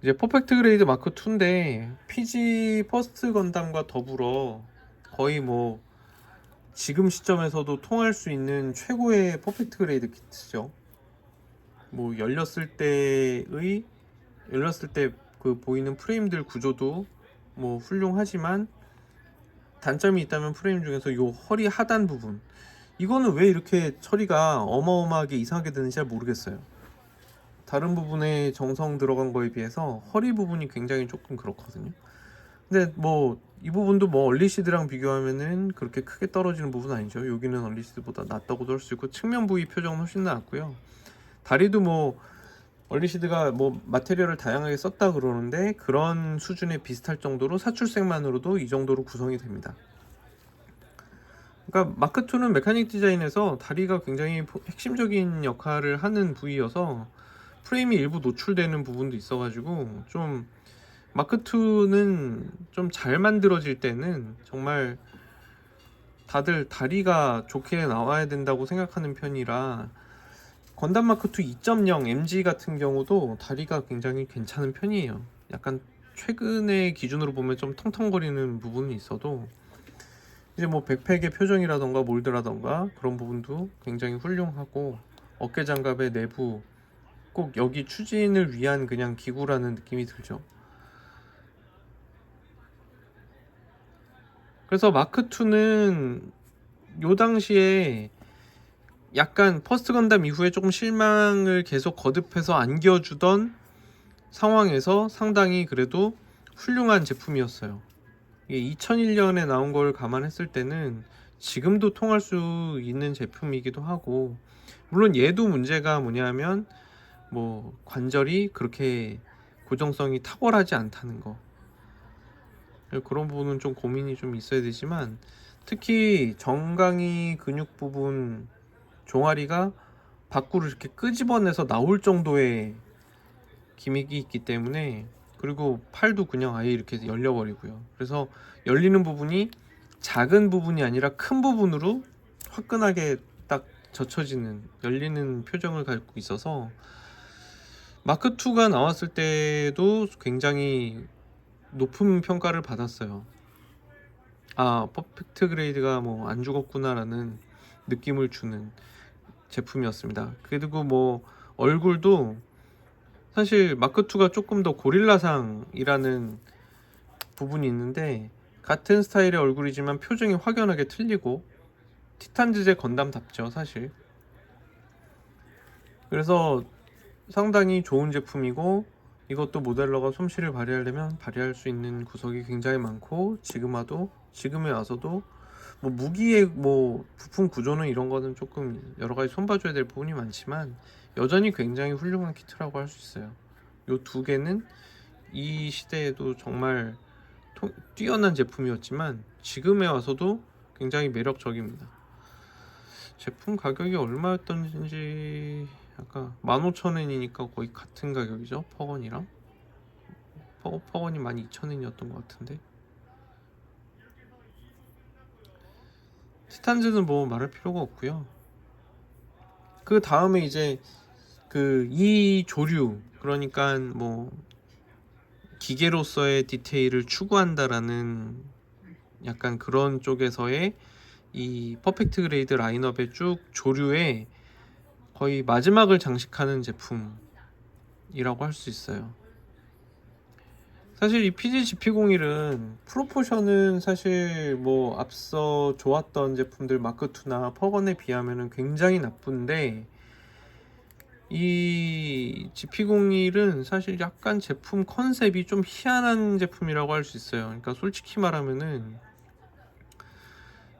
A: 이제 퍼펙트 그레이드 마크 2인데 PG 퍼스트 건담과 더불어 거의 뭐 지금 시점에서도 통할 수 있는 최고의 퍼펙트 그레이드 키트죠. 뭐 열렸을 때 그 보이는 프레임들 구조도 뭐 훌륭하지만, 단점이 있다면 프레임 중에서 요 허리 하단 부분, 이거는 왜 이렇게 처리가 어마어마하게 이상하게 되는지 잘 모르겠어요. 다른 부분에 정성 들어간 거에 비해서 허리 부분이 굉장히 조금 그렇거든요. 근데 뭐 이 부분도 뭐 얼리시드랑 비교하면은 그렇게 크게 떨어지는 부분은 아니죠. 여기는 얼리시드보다 낫다고도 할 수 있고, 측면 부위 표정은 훨씬 나았고요. 다리도 뭐 얼리시드가 뭐 마테리얼을 다양하게 썼다 그러는데 그런 수준에 비슷할 정도로 사출색만으로도 이 정도로 구성이 됩니다. 그러니까 마크2는 메카닉 디자인에서 다리가 굉장히 핵심적인 역할을 하는 부위여서 프레임이 일부 노출되는 부분도 있어가지고 좀 마크2는 좀 잘 만들어질 때는 정말 다들 다리가 좋게 나와야 된다고 생각하는 편이라, 건담 마크2 2.0 MG 같은 경우도 다리가 굉장히 괜찮은 편이에요. 약간 최근의 기준으로 보면 좀 텅텅거리는 부분이 있어도 이제 뭐 백팩의 표정이라던가 몰드라던가 그런 부분도 굉장히 훌륭하고, 어깨 장갑의 내부 꼭 여기 추진을 위한 그냥 기구라는 느낌이 들죠. 그래서 마크2는 요 당시에 약간 퍼스트 건담 이후에 조금 실망을 계속 거듭해서 안겨주던 상황에서 상당히 그래도 훌륭한 제품이었어요. 이게 2001년에 나온 걸 감안했을 때는 지금도 통할 수 있는 제품이기도 하고, 물론 얘도 문제가 뭐냐면 뭐 관절이 그렇게 고정성이 탁월하지 않다는 거, 그런 부분은 좀 고민이 좀 있어야 되지만, 특히 정강이 근육 부분 종아리가 밖으로 이렇게 끄집어내서 나올 정도의 기믹이 있기 때문에, 그리고 팔도 그냥 아예 이렇게 열려버리고요. 그래서 열리는 부분이 작은 부분이 아니라 큰 부분으로 화끈하게 딱 젖혀지는, 열리는 표정을 갖고 있어서 마크2가 나왔을 때도 굉장히 높은 평가를 받았어요. 아, 퍼펙트 그레이드가 뭐 안 죽었구나 라는 느낌을 주는 제품이었습니다. 그리고 뭐 얼굴도 사실 마크2가 조금 더 고릴라상이라는 부분이 있는데, 같은 스타일의 얼굴이지만 표정이 확연하게 틀리고 티탄즈제 건담답죠 사실. 그래서 상당히 좋은 제품이고, 이것도 모델러가 솜씨를 발휘하려면 발휘할 수 있는 구석이 굉장히 많고, 지금에 와서도 뭐 무기의 뭐 부품 구조는 이런 거는 조금 여러 가지 손봐줘야 될 부분이 많지만 여전히 굉장히 훌륭한 키트라고 할 수 있어요. 요 두 개는 이 시대에도 정말 뛰어난 제품이었지만 지금에 와서도 굉장히 매력적입니다. 제품 가격이 얼마였던지, 아까 15,000엔이니까 거의 같은 가격이죠. 퍼건이랑 퍼건이 12,000엔이었던 것 같은데, 티탄즈는 뭐 말할 필요가 없고요. 그 다음에 이제 그 이 조류, 그러니까 뭐 기계로서의 디테일을 추구한다라는 약간 그런 쪽에서의 이 퍼펙트 그레이드 라인업의 쭉 조류의 거의 마지막을 장식하는 제품이라고 할 수 있어요. 사실 이 PGGP01은 프로포션은 사실 뭐 앞서 좋았던 제품들 마크2나 퍼건에 비하면 굉장히 나쁜데, 이 GP01은 사실 약간 제품 컨셉이 좀 희한한 제품이라고 할 수 있어요. 그러니까 솔직히 말하면은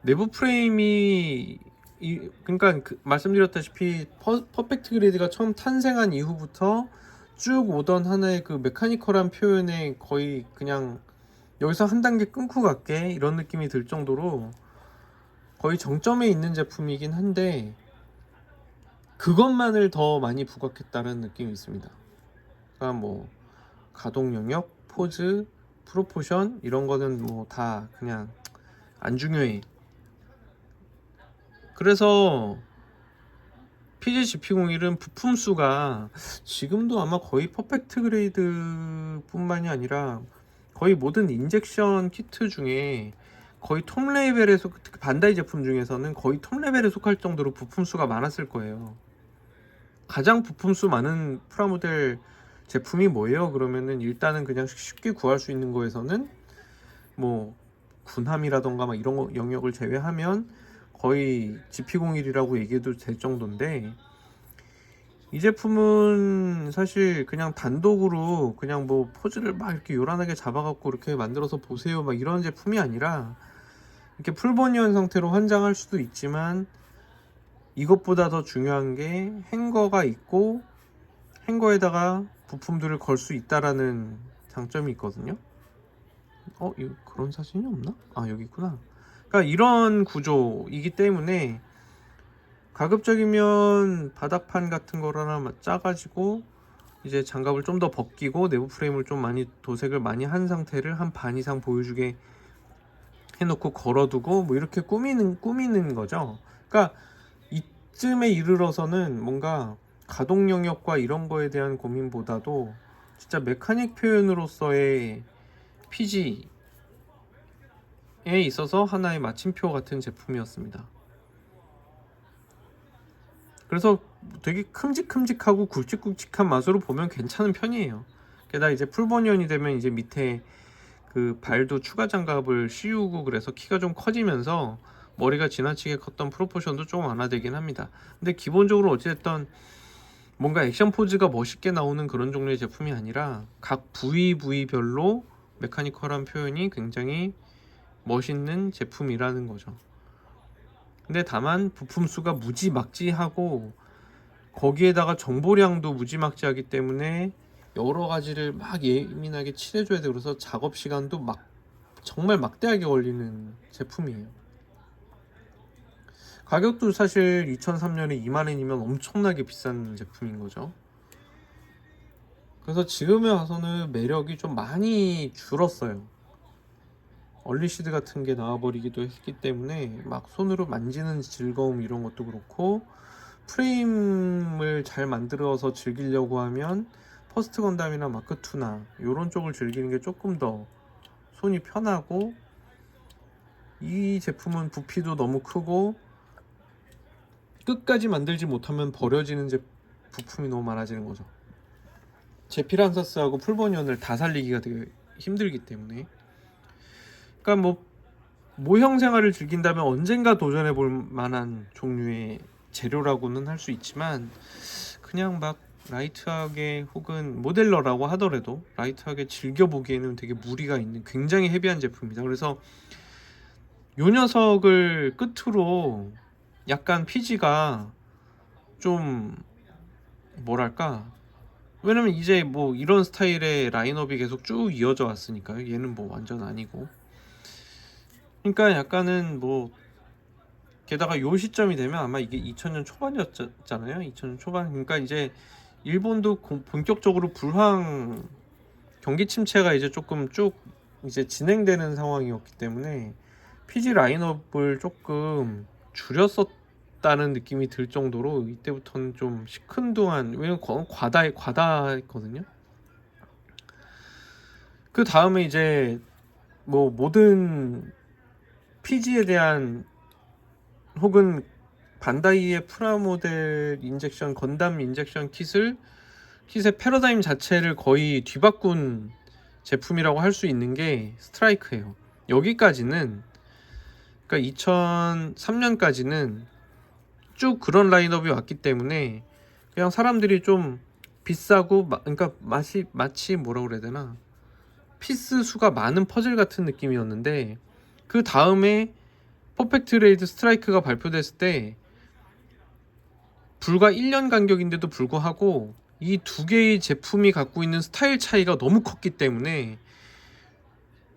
A: 내부 프레임이 그러니까 말씀드렸다시피 퍼펙트 그레이드가 처음 탄생한 이후부터 쭉 오던 하나의 그 메카니컬한 표현에 거의 그냥 여기서 한 단계 끊고 갈게 이런 느낌이 들 정도로 거의 정점에 있는 제품이긴 한데, 그것만을 더 많이 부각했다는 느낌이 있습니다. 그러니까 뭐 가동 영역, 포즈, 프로포션 이런 거는 뭐 다 그냥 안 중요해. 그래서 PGGP01은 부품 수가 지금도 아마 거의 퍼펙트 그레이드 뿐만이 아니라 거의 모든 인젝션 키트 중에 거의 톱 레벨에 특히 반다이 제품 중에서는 거의 톱 레벨에 속할 정도로 부품 수가 많았을 거예요. 가장 부품 수 많은 프라모델 제품이 뭐예요? 그러면은 일단은 그냥 쉽게 구할 수 있는 거에서는 뭐 군함이라던가 막 이런 영역을 제외하면 거의 GP01이라고 얘기해도 될 정도인데, 이 제품은 사실 그냥 단독으로 그냥 뭐 포즈를 막 이렇게 요란하게 잡아갖고 이렇게 만들어서 보세요 막 이런 제품이 아니라, 이렇게 풀버니언 상태로 환장할 수도 있지만 이것보다 더 중요한 게 행거가 있고 행거에다가 부품들을 걸 수 있다라는 장점이 있거든요. 이거 그런 사진이 없나? 아, 여기 있구나. 그러니까 이런 구조이기 때문에 가급적이면 바닥판 같은 거를 하나 짜가지고 이제 장갑을 좀 더 벗기고 내부 프레임을 좀 많이 도색을 많이 한 상태를 한 반 이상 보여주게 해놓고 걸어두고 뭐 이렇게 꾸미는 거죠. 그러니까 이쯤에 이르러서는 뭔가 가동 영역과 이런 거에 대한 고민보다도 진짜 메카닉 표현으로서의 PG에 있어서 하나의 마침표 같은 제품이었습니다. 그래서 되게 큼직큼직하고 굵직굵직한 맛으로 보면 괜찮은 편이에요. 게다가 이제 풀버니언이 되면 이제 밑에 그 발도 추가 장갑을 씌우고 그래서 키가 좀 커지면서 머리가 지나치게 컸던 프로포션도 좀 완화되긴 합니다. 근데 기본적으로 어쨌든 뭔가 액션 포즈가 멋있게 나오는 그런 종류의 제품이 아니라 각 부위별로 메카니컬한 표현이 굉장히 멋있는 제품이라는 거죠. 근데 다만 부품 수가 무지막지하고 거기에다가 정보량도 무지막지하기 때문에 여러 가지를 막 예민하게 칠해줘야 돼. 그래서 작업 시간도 정말 막대하게 걸리는 제품이에요. 가격도 사실 2003년에 2만원이면 엄청나게 비싼 제품인 거죠. 그래서 지금에 와서는 매력이 좀 많이 줄었어요. 얼리시드 같은 게 나와버리기도 했기 때문에 막 손으로 만지는 즐거움 이런 것도 그렇고, 프레임을 잘 만들어서 즐기려고 하면 퍼스트 건담이나 마크2나 이런 쪽을 즐기는 게 조금 더 손이 편하고, 이 제품은 부피도 너무 크고 끝까지 만들지 못하면 버려지는 부품이 너무 많아지는 거죠. 제피란서스하고 풀버니언을 다 살리기가 되게 힘들기 때문에. 그러니까 뭐 모형 생활을 즐긴다면 언젠가 도전해 볼 만한 종류의 재료라고는 할 수 있지만, 그냥 막 라이트하게 혹은 모델러라고 하더라도 라이트하게 즐겨보기에는 되게 무리가 있는 굉장히 헤비한 제품입니다. 그래서 요 녀석을 끝으로 약간 PG가 좀 뭐랄까, 왜냐면 이제 뭐 이런 스타일의 라인업이 계속 쭉 이어져 왔으니까요. 얘는 뭐 완전 아니고. 그러니까 약간은 뭐, 게다가 요 시점이 되면 아마 이게 2000년 초반이었잖아요. 2000년 초반. 그러니까 이제 일본도 본격적으로 불황 경기 침체가 이제 조금 쭉 이제 진행되는 상황이었기 때문에 PG 라인업을 조금 줄였었다는 느낌이 들 정도로 이때부터는 좀 시큰둥한, 왜냐면 과다했거든요. 그 다음에 이제 뭐 모든 PG에 대한 혹은 반다이의 프라모델 인젝션, 건담 인젝션 킷의 패러다임 자체를 거의 뒤바꾼 제품이라고 할 수 있는 게 스트라이크예요. 여기까지는, 그러니까 2003년까지는 쭉 그런 라인업이 왔기 때문에 그냥 사람들이 좀 비싸고 그러니까 마치 뭐라고 그래야 되나, 피스 수가 많은 퍼즐 같은 느낌이었는데, 그 다음에 퍼펙트 레이드 스트라이크가 발표됐을 때 불과 1년 간격인데도 불구하고 이 두 개의 제품이 갖고 있는 스타일 차이가 너무 컸기 때문에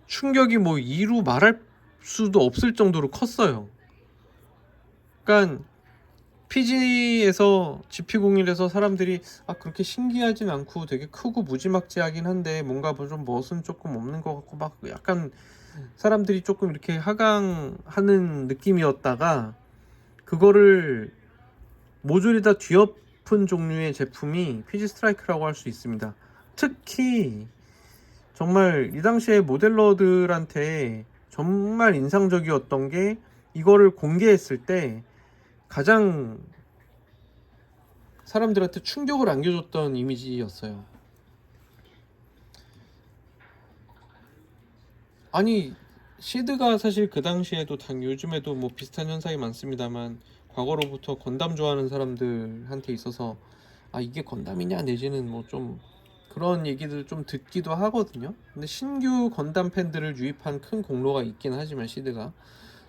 A: 충격이 뭐 이루 말할 수도 없을 정도로 컸어요. 그러니까 PG에서 GP01에서 사람들이 그렇게 신기하진 않고 되게 크고 무지막지하긴 한데 뭔가 좀 멋은 조금 없는 것 같고 막 약간 사람들이 조금 이렇게 하강하는 느낌이었다가, 그거를 모조리 다 뒤엎은 종류의 제품이 PG 스트라이크라고 할 수 있습니다. 특히 정말 이 당시에 모델러들한테 정말 인상적이었던 게, 이거를 공개했을 때 가장 사람들한테 충격을 안겨줬던 이미지였어요. 아니, 시드가 사실 그 당시에도 요즘에도 뭐 비슷한 현상이 많습니다만, 과거로부터 건담 좋아하는 사람들한테 있어서 이게 건담이냐 내지는 뭐 좀 그런 얘기들 좀 듣기도 하거든요. 근데 신규 건담 팬들을 유입한 큰 공로가 있긴 하지만 시드가.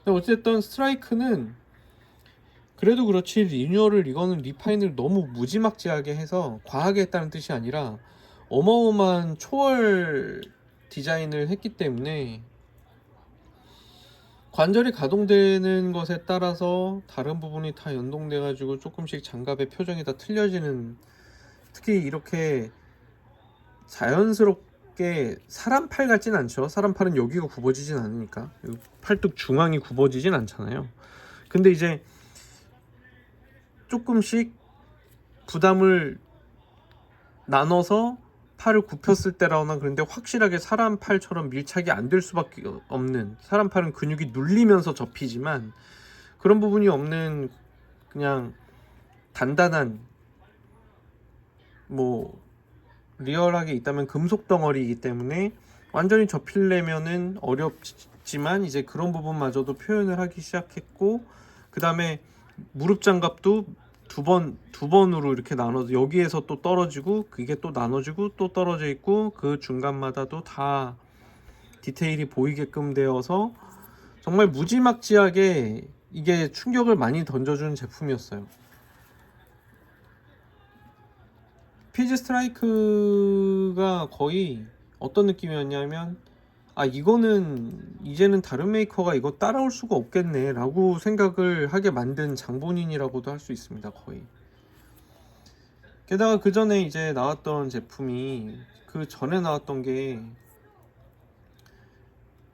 A: 근데 어쨌든 스트라이크는 그래도 그렇지, 이거는 리파인을 너무 무지막지하게 해서 과하게 했다는 뜻이 아니라 어마어마한 초월 디자인을 했기 때문에 관절이 가동되는 것에 따라서 다른 부분이 다 연동돼 가지고 조금씩 장갑의 표정이 다 틀려지는, 특히 이렇게 자연스럽게 사람 팔 같진 않죠. 사람 팔은 여기가 굽어지진 않으니까, 팔뚝 중앙이 굽어지진 않잖아요. 근데 이제 조금씩 부담을 나눠서 팔을 굽혔을 때라거나 그런데 확실하게 사람 팔처럼 밀착이 안 될 수밖에 없는, 사람 팔은 근육이 눌리면서 접히지만 그런 부분이 없는 그냥 단단한, 뭐 리얼하게 있다면 금속 덩어리이기 때문에 완전히 접히려면은 어렵지만 이제 그런 부분마저도 표현을 하기 시작했고, 그 다음에 무릎 장갑도 두 번으로 이렇게 나눠서 여기에서 또 떨어지고 그게 또 나눠지고 또 떨어져 있고 그 중간마다도 다 디테일이 보이게끔 되어서 정말 무지막지하게 이게 충격을 많이 던져준 제품이었어요. 피지 스트라이크가 거의 어떤 느낌이었냐면, 아 이거는 이제는 다른 메이커가 이거 따라올 수가 없겠네 라고 생각을 하게 만든 장본인이라고도 할 수 있습니다. 거의. 게다가 그 전에 이제 나왔던 제품이, 그 전에 나왔던 게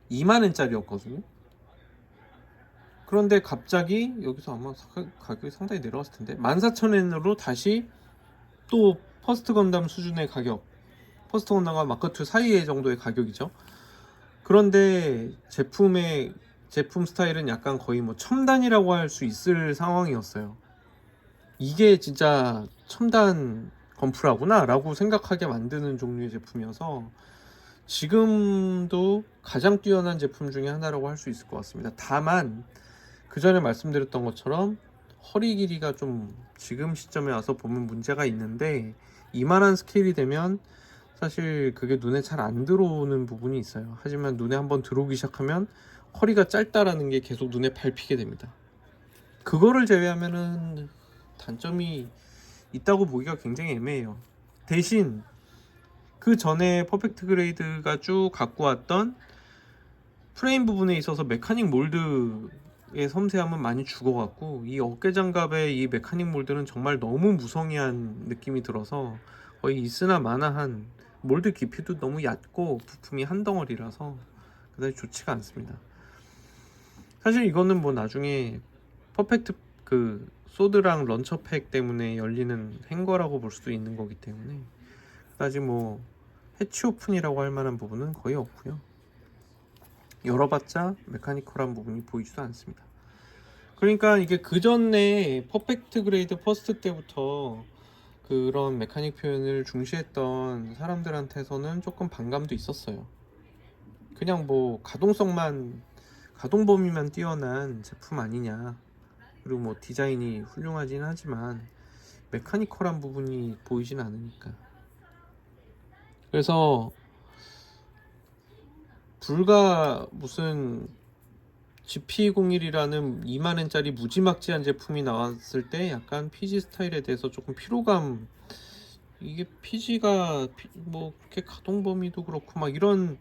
A: 2만원짜리였거든요. 그런데 갑자기 여기서 아마 가격이 상당히 내려갔을 텐데 14,000엔으로 다시 또 퍼스트 건담 수준의 가격, 퍼스트 건담과 마크2 사이의 정도의 가격이죠. 그런데 제품 스타일은 약간 거의 뭐 첨단이라고 할 수 있을 상황이었어요. 이게 진짜 첨단 건프라구나 라고 생각하게 만드는 종류의 제품이어서 지금도 가장 뛰어난 제품 중에 하나라고 할 수 있을 것 같습니다. 다만 그 전에 말씀드렸던 것처럼 허리 길이가 좀 지금 시점에 와서 보면 문제가 있는데, 이만한 스케일이 되면 사실 그게 눈에 잘 안 들어오는 부분이 있어요. 하지만 눈에 한번 들어오기 시작하면 허리가 짧다라는 게 계속 눈에 밟히게 됩니다. 그거를 제외하면은 단점이 있다고 보기가 굉장히 애매해요. 대신 그 전에 퍼펙트 그레이드가 쭉 갖고 왔던 프레임 부분에 있어서 메카닉 몰드의 섬세함은 많이 죽어갔고, 이 어깨 장갑의 이 메카닉 몰드는 정말 너무 무성의한 느낌이 들어서 거의 있으나 마나한, 몰드 깊이도 너무 얕고 부품이 한 덩어리라서 그다지 좋지가 않습니다. 사실 이거는 뭐 나중에 퍼펙트 그 소드랑 런처팩 때문에 열리는 행거라고 볼 수도 있는 거기 때문에 그다지 뭐 해치 오픈이라고 할 만한 부분은 거의 없고요. 열어봤자 메카니컬한 부분이 보이지도 않습니다. 그러니까 이게 그 전에 퍼펙트 그레이드 퍼스트 때부터 그런 메카닉 표현을 중시했던 사람들한테서는 조금 반감도 있었어요. 그냥 뭐 가동 범위만 뛰어난 제품 아니냐, 그리고 뭐 디자인이 훌륭하긴 하지만 메카니컬한 부분이 보이진 않으니까. 그래서 불과 무슨 GP01이라는 2만원짜리 무지막지한 제품이 나왔을 때 약간 PG 스타일에 대해서 조금 피로감, 이게 PG가 뭐 그렇게 가동 범위도 그렇고 막 이런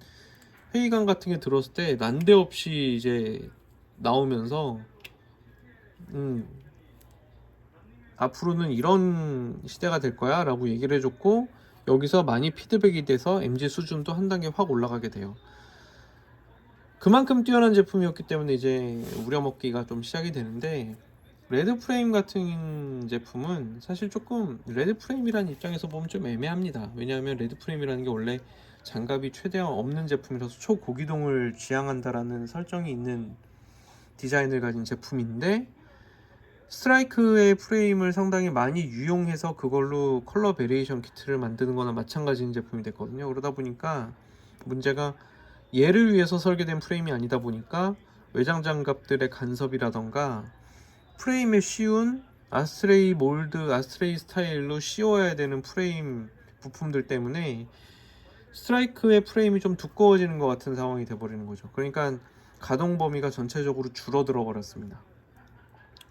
A: 회의감 같은 게 들었을 때 난데없이 이제 나오면서 앞으로는 이런 시대가 될 거야 라고 얘기를 해줬고, 여기서 많이 피드백이 돼서 MG 수준도 한 단계 확 올라가게 돼요. 그만큼 뛰어난 제품이었기 때문에 이제 우려먹기가 좀 시작이 되는데, 레드 프레임 같은 제품은 사실 조금 레드 프레임이라는 입장에서 보면 좀 애매합니다. 왜냐하면 레드 프레임이라는 게 원래 장갑이 최대한 없는 제품이라서 초고기동을 지향한다라는 설정이 있는 디자인을 가진 제품인데, 스트라이크의 프레임을 상당히 많이 유용해서 그걸로 컬러 베리에이션 키트를 만드는 거나 마찬가지인 제품이 됐거든요. 그러다 보니까 문제가 얘를 위해서 설계된 프레임이 아니다 보니까 외장 장갑들의 간섭이라던가 프레임에 씌운 아스트레이 몰드, 아스트레이 스타일로 씌워야 되는 프레임 부품들 때문에 스트라이크의 프레임이 좀 두꺼워지는 것 같은 상황이 돼버리는 거죠. 그러니까 가동 범위가 전체적으로 줄어들어 버렸습니다.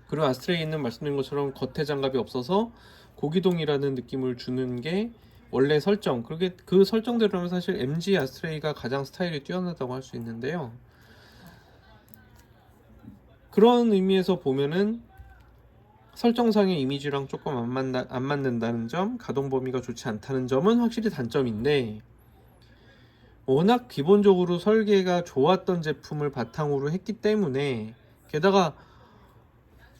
A: 그리고 아스트레이는 말씀드린 것처럼 겉에 장갑이 없어서 고기동이라는 느낌을 주는 게 원래 설정, 그게 그 설정대로라면 사실 MG 아스트레이가 가장 스타일이 뛰어나다고 할 수 있는데요. 그런 의미에서 보면은 설정상의 이미지랑 조금 안 맞는다는 점, 가동 범위가 좋지 않다는 점은 확실히 단점인데, 워낙 기본적으로 설계가 좋았던 제품을 바탕으로 했기 때문에, 게다가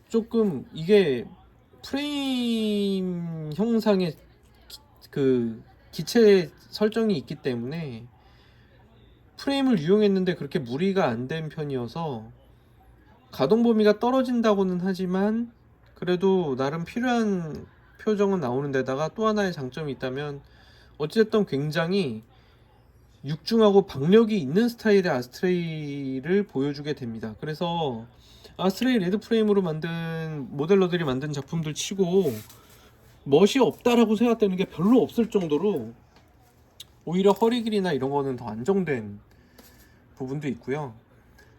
A: 조금 이게 프레임 형상의 그 기체 설정이 있기 때문에 프레임을 이용했는데 그렇게 무리가 안 된 편이어서 가동 범위가 떨어진다고는 하지만 그래도 나름 필요한 표정은 나오는 데다가 또 하나의 장점이 있다면 어찌됐든 굉장히 육중하고 박력이 있는 스타일의 아스트레이를 보여주게 됩니다. 그래서 아스트레이 레드 프레임으로 만든 모델러들이 만든 작품들 치고 멋이 없다라고 생각되는 게 별로 없을 정도로 오히려 허리 길이나 이런 거는 더 안정된 부분도 있고요.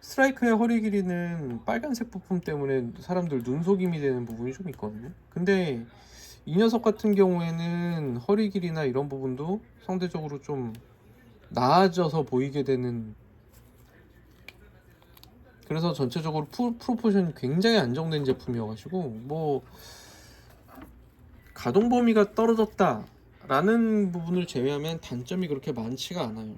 A: 스트라이크의 허리 길이는 빨간색 부품 때문에 사람들 눈속임이 되는 부분이 좀 있거든요. 근데 이 녀석 같은 경우에는 허리 길이나 이런 부분도 상대적으로 좀 나아져서 보이게 되는, 그래서 전체적으로 프로포션이 굉장히 안정된 제품이어가지고 뭐 가동 범위가 떨어졌다 라는 부분을 제외하면 단점이 그렇게 많지가 않아요.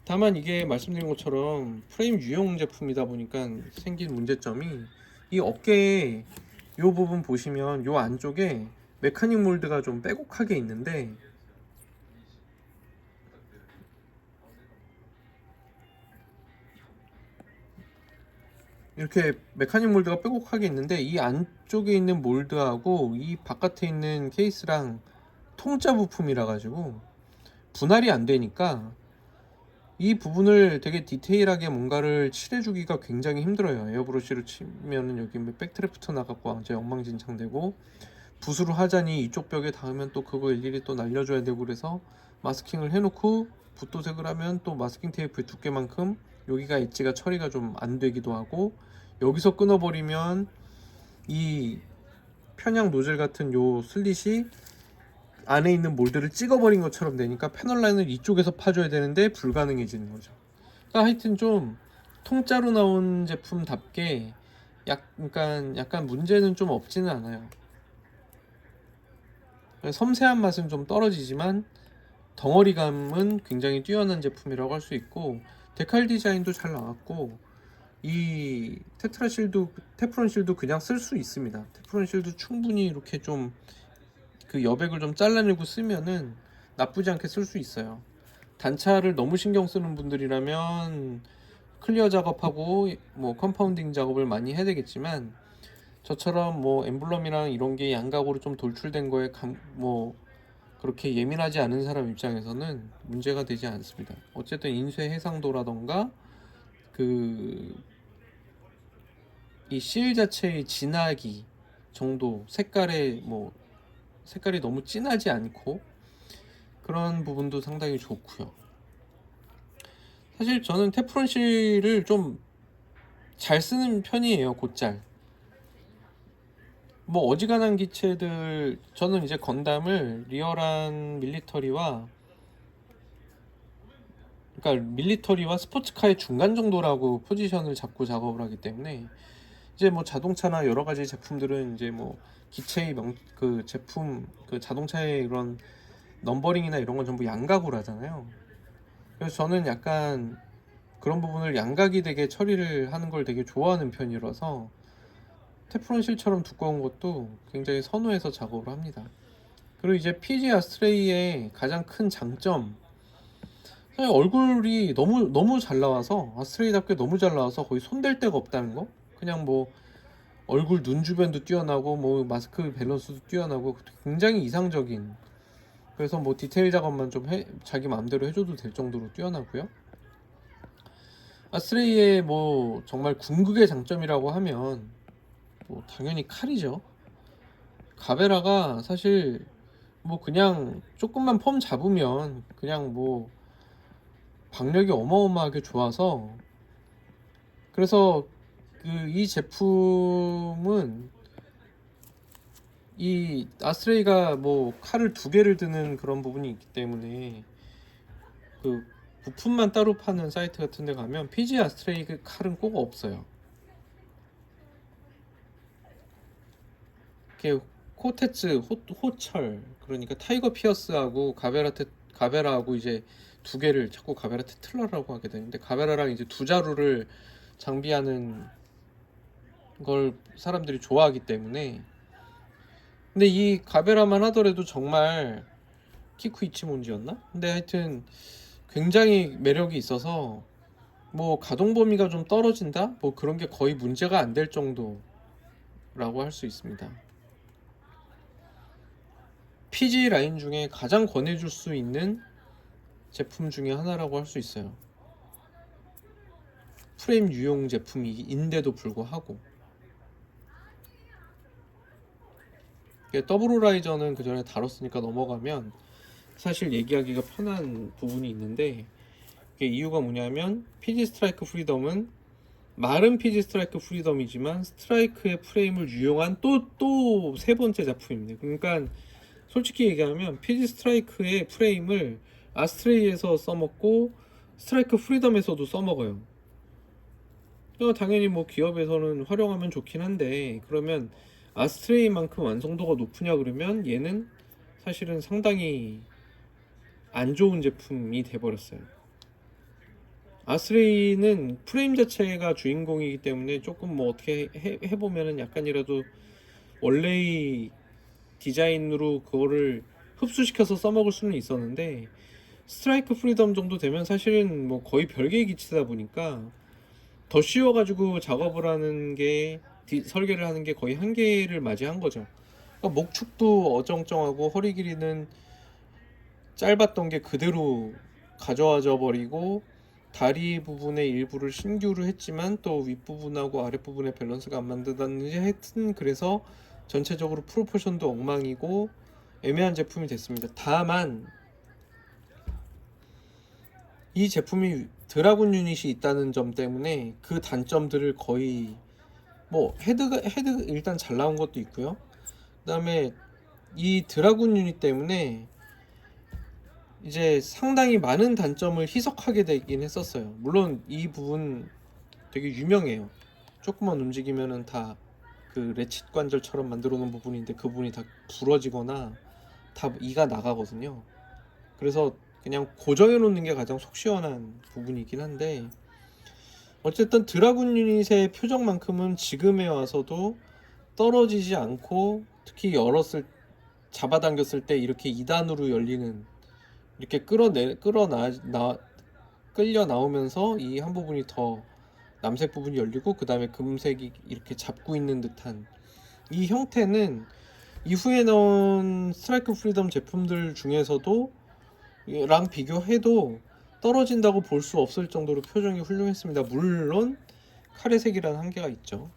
A: 다만 이게 말씀드린 것처럼 프레임 유형 제품이다 보니까 생긴 문제점이, 이 어깨에 요 부분 보시면 요 안쪽에 메카닉 몰드가 좀 빼곡하게 있는데, 이렇게 메카닉 몰드가 빼곡하게 있는데 이 안쪽에 있는 몰드하고 이 바깥에 있는 케이스랑 통짜 부품이라 가지고 분할이 안 되니까 이 부분을 되게 디테일하게 뭔가를 칠해주기가 굉장히 힘들어요. 에어브러쉬로 치면은 여기 백드래프트 나갖고 완전 엉망진창 되고, 붓으로 하자니 이쪽 벽에 닿으면 또 그거 일일이 또 날려줘야 되고, 그래서 마스킹을 해놓고 붓도색을 하면 또 마스킹 테이프의 두께만큼 여기가 엣지가 처리가 좀 안 되기도 하고, 여기서 끊어버리면 이 편향 노즐 같은 요 슬릿이 안에 있는 몰드를 찍어버린 것처럼 되니까 패널 라인을 이쪽에서 파줘야 되는데 불가능해지는 거죠. 그러니까 하여튼 좀 통짜로 나온 제품답게 약간 문제는 좀 없지는 않아요. 섬세한 맛은 좀 떨어지지만 덩어리감은 굉장히 뛰어난 제품이라고 할 수 있고, 데칼 디자인도 잘 나왔고, 이 테트라 실드, 테프론 실드 그냥 쓸 수 있습니다. 테프론 실드 충분히 이렇게 좀 그 여백을 좀 잘라내고 쓰면은 나쁘지 않게 쓸 수 있어요. 단차를 너무 신경 쓰는 분들이라면 클리어 작업하고 뭐 컴파운딩 작업을 많이 해야 되겠지만, 저처럼 뭐 엠블럼이랑 이런 게 양각으로 좀 돌출된 거에 뭐 그렇게 예민하지 않은 사람 입장에서는 문제가 되지 않습니다. 어쨌든 인쇄 해상도라던가 그 이 실 자체의 진하기 정도, 색깔이 너무 진하지 않고 그런 부분도 상당히 좋고요. 사실 저는 테프론 실을 좀 잘 쓰는 편이에요. 곧잘 뭐 어지간한 기체들, 저는 이제 건담을 리얼한 밀리터리와, 그러니까 밀리터리와 스포츠카의 중간 정도라고 포지션을 잡고 작업을 하기 때문에, 이제 뭐 자동차나 여러 가지 제품들은 이제 뭐 기체의 그 제품 그 자동차의 그런 넘버링이나 이런 건 전부 양각으로 하잖아요. 그래서 저는 약간 그런 부분을 양각이 되게 처리를 하는 걸 되게 좋아하는 편이라서 테프론 실처럼 두꺼운 것도 굉장히 선호해서 작업을 합니다. 그리고 이제 PG 아스트레이의 가장 큰 장점, 사실 얼굴이 너무 잘 나와서, 아스트레이답게 너무 잘 나와서 거의 손댈 데가 없다는 거. 그냥 뭐 얼굴 눈 주변도 뛰어나고 뭐 마스크 밸런스도 뛰어나고 굉장히 이상적인, 그래서 뭐 디테일 작업만 좀 자기 마음대로 해줘도 될 정도로 뛰어나고요. 아스트레이의 뭐 정말 궁극의 장점이라고 하면 뭐 당연히 칼이죠. 가베라가 사실 뭐 그냥 조금만 폼 잡으면 그냥 뭐 박력이 어마어마하게 좋아서, 그래서 이 제품은 이 아스트레이가 뭐 칼을 두 개를 드는 그런 부분이 있기 때문에 그 부품만 따로 파는 사이트 같은 데 가면 PG 아스트레이 그 칼은 꼭 없어요. 이렇게 코테츠 호철, 그러니까 타이거 피어스하고 가베라하고 이제 두 개를 자꾸 가베라 테틀라라고 하게 되는데, 가베라랑 이제 두 자루를 장비하는 걸 사람들이 좋아하기 때문에. 근데 이 가베라만 하더라도 정말 키쿠 이치몬지였나? 근데 하여튼 굉장히 매력이 있어서 뭐 가동 범위가 좀 떨어진다? 뭐 그런 게 거의 문제가 안 될 정도라고 할 수 있습니다. PG 라인 중에 가장 권해줄 수 있는 제품 중에 하나라고 할 수 있어요. 프레임 유용 제품인데도 불구하고. 더블 호라이전은 그 전에 다뤘으니까 넘어가면 사실 얘기하기가 편한 부분이 있는데, 이게 이유가 뭐냐면 PG 스트라이크 프리덤은 말은 PG 스트라이크 프리덤이지만 스트라이크의 프레임을 유용한 또 세 번째 작품입니다. 그러니까 솔직히 얘기하면 PG 스트라이크의 프레임을 아스트레이에서 써먹고 스트라이크 프리덤에서도 써먹어요. 당연히 뭐 기업에서는 활용하면 좋긴 한데, 그러면 아스트레이만큼 완성도가 높으냐 그러면 얘는 사실은 상당히 안 좋은 제품이 돼버렸어요. 아스트레이는 프레임 자체가 주인공이기 때문에 조금 뭐 어떻게 해보면은 약간이라도 원래의 디자인으로 그거를 흡수시켜서 써먹을 수는 있었는데, 스트라이크 프리덤 정도 되면 사실은 뭐 거의 별개의 기체다 보니까 더 쉬워가지고 작업을 하는 게, 설계를 하는 게 거의 한계를 맞이한 거죠. 그러니까 목축도 어정쩡하고 허리 길이는 짧았던 게 그대로 가져와져 버리고, 다리 부분의 일부를 신규를 했지만 또 윗부분하고 아랫부분의 밸런스가 안 맞는다든지, 하여튼 그래서 전체적으로 프로포션도 엉망이고 애매한 제품이 됐습니다. 다만 이 제품이 드라군 유닛이 있다는 점 때문에 그 단점들을 거의, 뭐 헤드 일단 잘 나온 것도 있고요. 그 다음에 이 드라군 유닛 때문에 이제 상당히 많은 단점을 희석하게 되긴 했었어요. 물론 이 부분 되게 유명해요. 조금만 움직이면은 다 그 레칫 관절처럼 만들어 놓은 부분인데 그 부분이 다 부러지거나 다 이가 나가거든요. 그래서 그냥 고정해 놓는 게 가장 속 시원한 부분이긴 한데, 어쨌든 드라군 유닛의 표적만큼은 지금에 와서도 떨어지지 않고, 특히 잡아당겼을 때 이렇게 2단으로 열리는, 이렇게 끌려 나오면서 이 한 부분이 더 남색 부분이 열리고 그 다음에 금색이 이렇게 잡고 있는 듯한 이 형태는 이후에 나온 스트라이크 프리덤 제품들 중에서도 랑 비교해도 떨어진다고 볼 수 없을 정도로 표정이 훌륭했습니다. 물론 칼의 색이라는 한계가 있죠.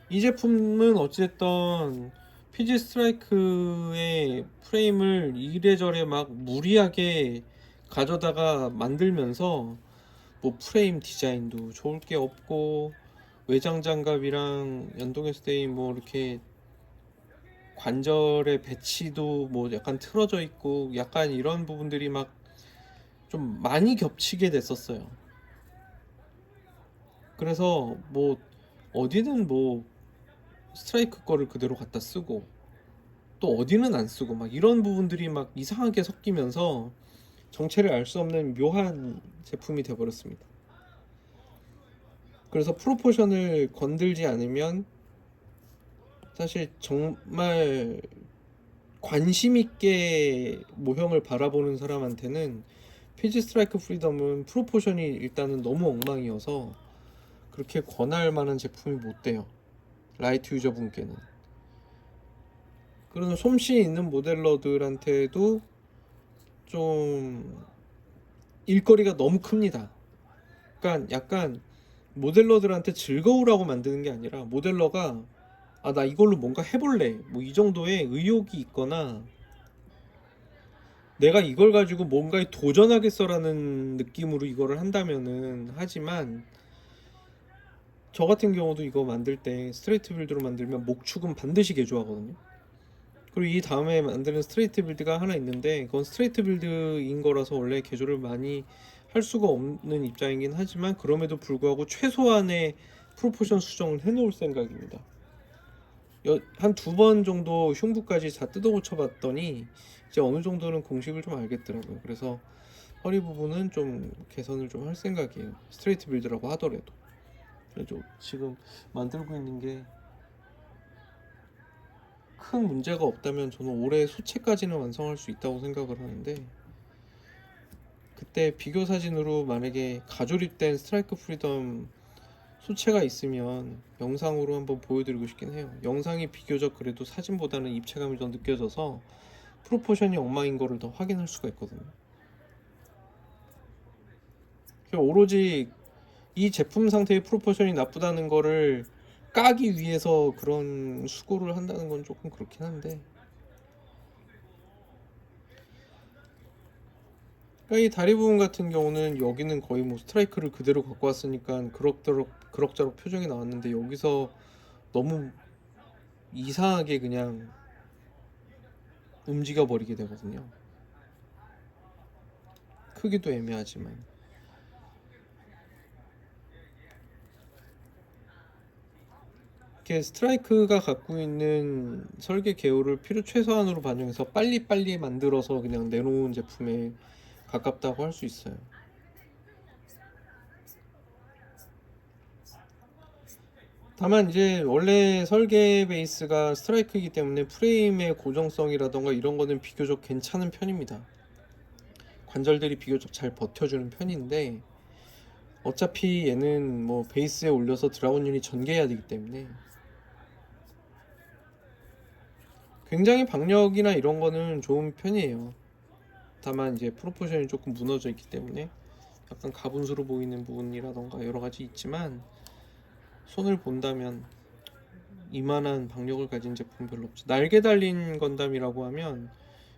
A: 이 제품은 어찌됐든 PG 스트라이크의 프레임을 이래저래 막 무리하게 가져다가 만들면서 뭐 프레임 디자인도 좋을 게 없고, 외장 장갑이랑 연동했을 때 뭐 이렇게 관절의 배치도 뭐 약간 틀어져 있고, 약간 이런 부분들이 막 좀 많이 겹치게 됐었어요. 그래서 뭐 어디는 뭐 스트라이크 거를 그대로 갖다 쓰고 또 어디는 안 쓰고 막 이런 부분들이 막 이상하게 섞이면서 정체를 알 수 없는 묘한 제품이 되어버렸습니다. 그래서 프로포션을 건들지 않으면 사실 정말 관심 있게 모형을 바라보는 사람한테는 피지 스트라이크 프리덤은 프로포션이 일단은 너무 엉망이어서 그렇게 권할 만한 제품이 못 돼요. 라이트 유저분께는. 그런 솜씨 있는 모델러들한테도 좀 일거리가 너무 큽니다. 그러니까 약간 모델러들한테 즐거우라고 만드는 게 아니라, 모델러가 나 이걸로 뭔가 해볼래 뭐 이 정도의 의욕이 있거나 내가 이걸 가지고 뭔가에 도전하겠어라는 느낌으로 이거를 한다면은 하지만, 저 같은 경우도 이거 만들 때 스트레이트 빌드로 만들면 목축은 반드시 개조하거든요. 그리고 이 다음에 만드는 스트레이트 빌드가 하나 있는데, 그건 스트레이트 빌드인 거라서 원래 개조를 많이 할 수가 없는 입장이긴 하지만, 그럼에도 불구하고 최소한의 프로포션 수정을 해놓을 생각입니다. 한 2번 정도 흉부까지 다 뜯어 고쳐 봤더니 이제 어느 정도는 공식을 좀 알겠더라고요. 그래서 허리 부분은 좀 개선을 좀 할 생각이에요. 스트레이트 빌드라고 하더라도. 그래도 지금 만들고 있는 게 큰 문제가 없다면 저는 올해 소체까지는 완성할 수 있다고 생각을 하는데, 그때 비교 사진으로 만약에 가조립된 스트라이크 프리덤 소체가 있으면 영상으로 한번 보여드리고 싶긴 해요. 영상이 비교적 그래도 사진보다는 입체감이 더 느껴져서 프로포션이 엉망인 거를 더 확인할 수가 있거든요. 오로지 이 제품 상태의 프로포션이 나쁘다는 거를 까기 위해서 그런 수고를 한다는 건 조금 그렇긴 한데, 그러니까 이 다리 부분 같은 경우는 여기는 거의 뭐 스트라이크를 그대로 갖고 왔으니까 그럭저럭 표정이 나왔는데, 여기서 너무 이상하게 그냥 움직여 버리게 되거든요. 크기도 애매하지만. 이렇게 스트라이크가 갖고 있는 설계 개요를 필요 최소한으로 반영해서 빨리빨리 만들어서 그냥 내놓은 제품에 가깝다고 할 수 있어요. 다만 이제 원래 설계 베이스가 스트라이크이기 때문에 프레임의 고정성이라던가 이런 거는 비교적 괜찮은 편입니다. 관절들이 비교적 잘 버텨주는 편인데, 어차피 얘는 뭐 베이스에 올려서 드라곤 유닛 전개해야 되기 때문에 굉장히 박력이나 이런 거는 좋은 편이에요. 다만 이제 프로포션이 조금 무너져 있기 때문에 약간 가분수로 보이는 부분이라던가 여러 가지 있지만, 손을 본다면 이만한 박력을 가진 제품 별로 없죠. 날개 달린 건담이라고 하면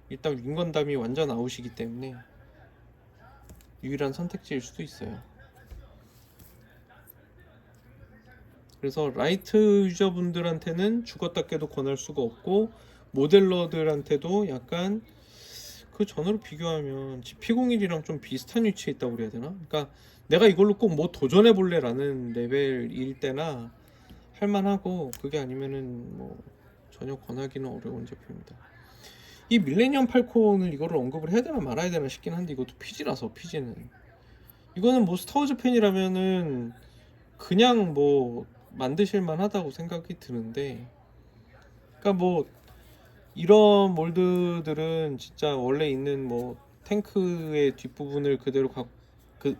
A: 일단 윙 건담이 완전 아웃이기 때문에 유일한 선택지일 수도 있어요. 그래서 라이트 유저분들한테는 죽었다 깨도 권할 수가 없고, 모델러들한테도 약간 그 전으로 비교하면 GP01이랑 좀 비슷한 위치에 있다고 그래야 되나? 그러니까 내가 이걸로 꼭 뭐 도전해 볼래 라는 레벨일 때나 할만하고, 그게 아니면은 뭐 전혀 권하기는 어려운 제품입니다. 이 밀레니엄 팔콘을 이거를 언급을 해야 되나 말아야 되나 싶긴 한데, 이것도 피지라서, 피지는 이거는 뭐 스타워즈 팬이라면은 그냥 뭐 만드실만 하다고 생각이 드는데, 그러니까 뭐 이런 몰드들은 진짜 원래 있는 뭐 탱크의 뒷부분을 그대로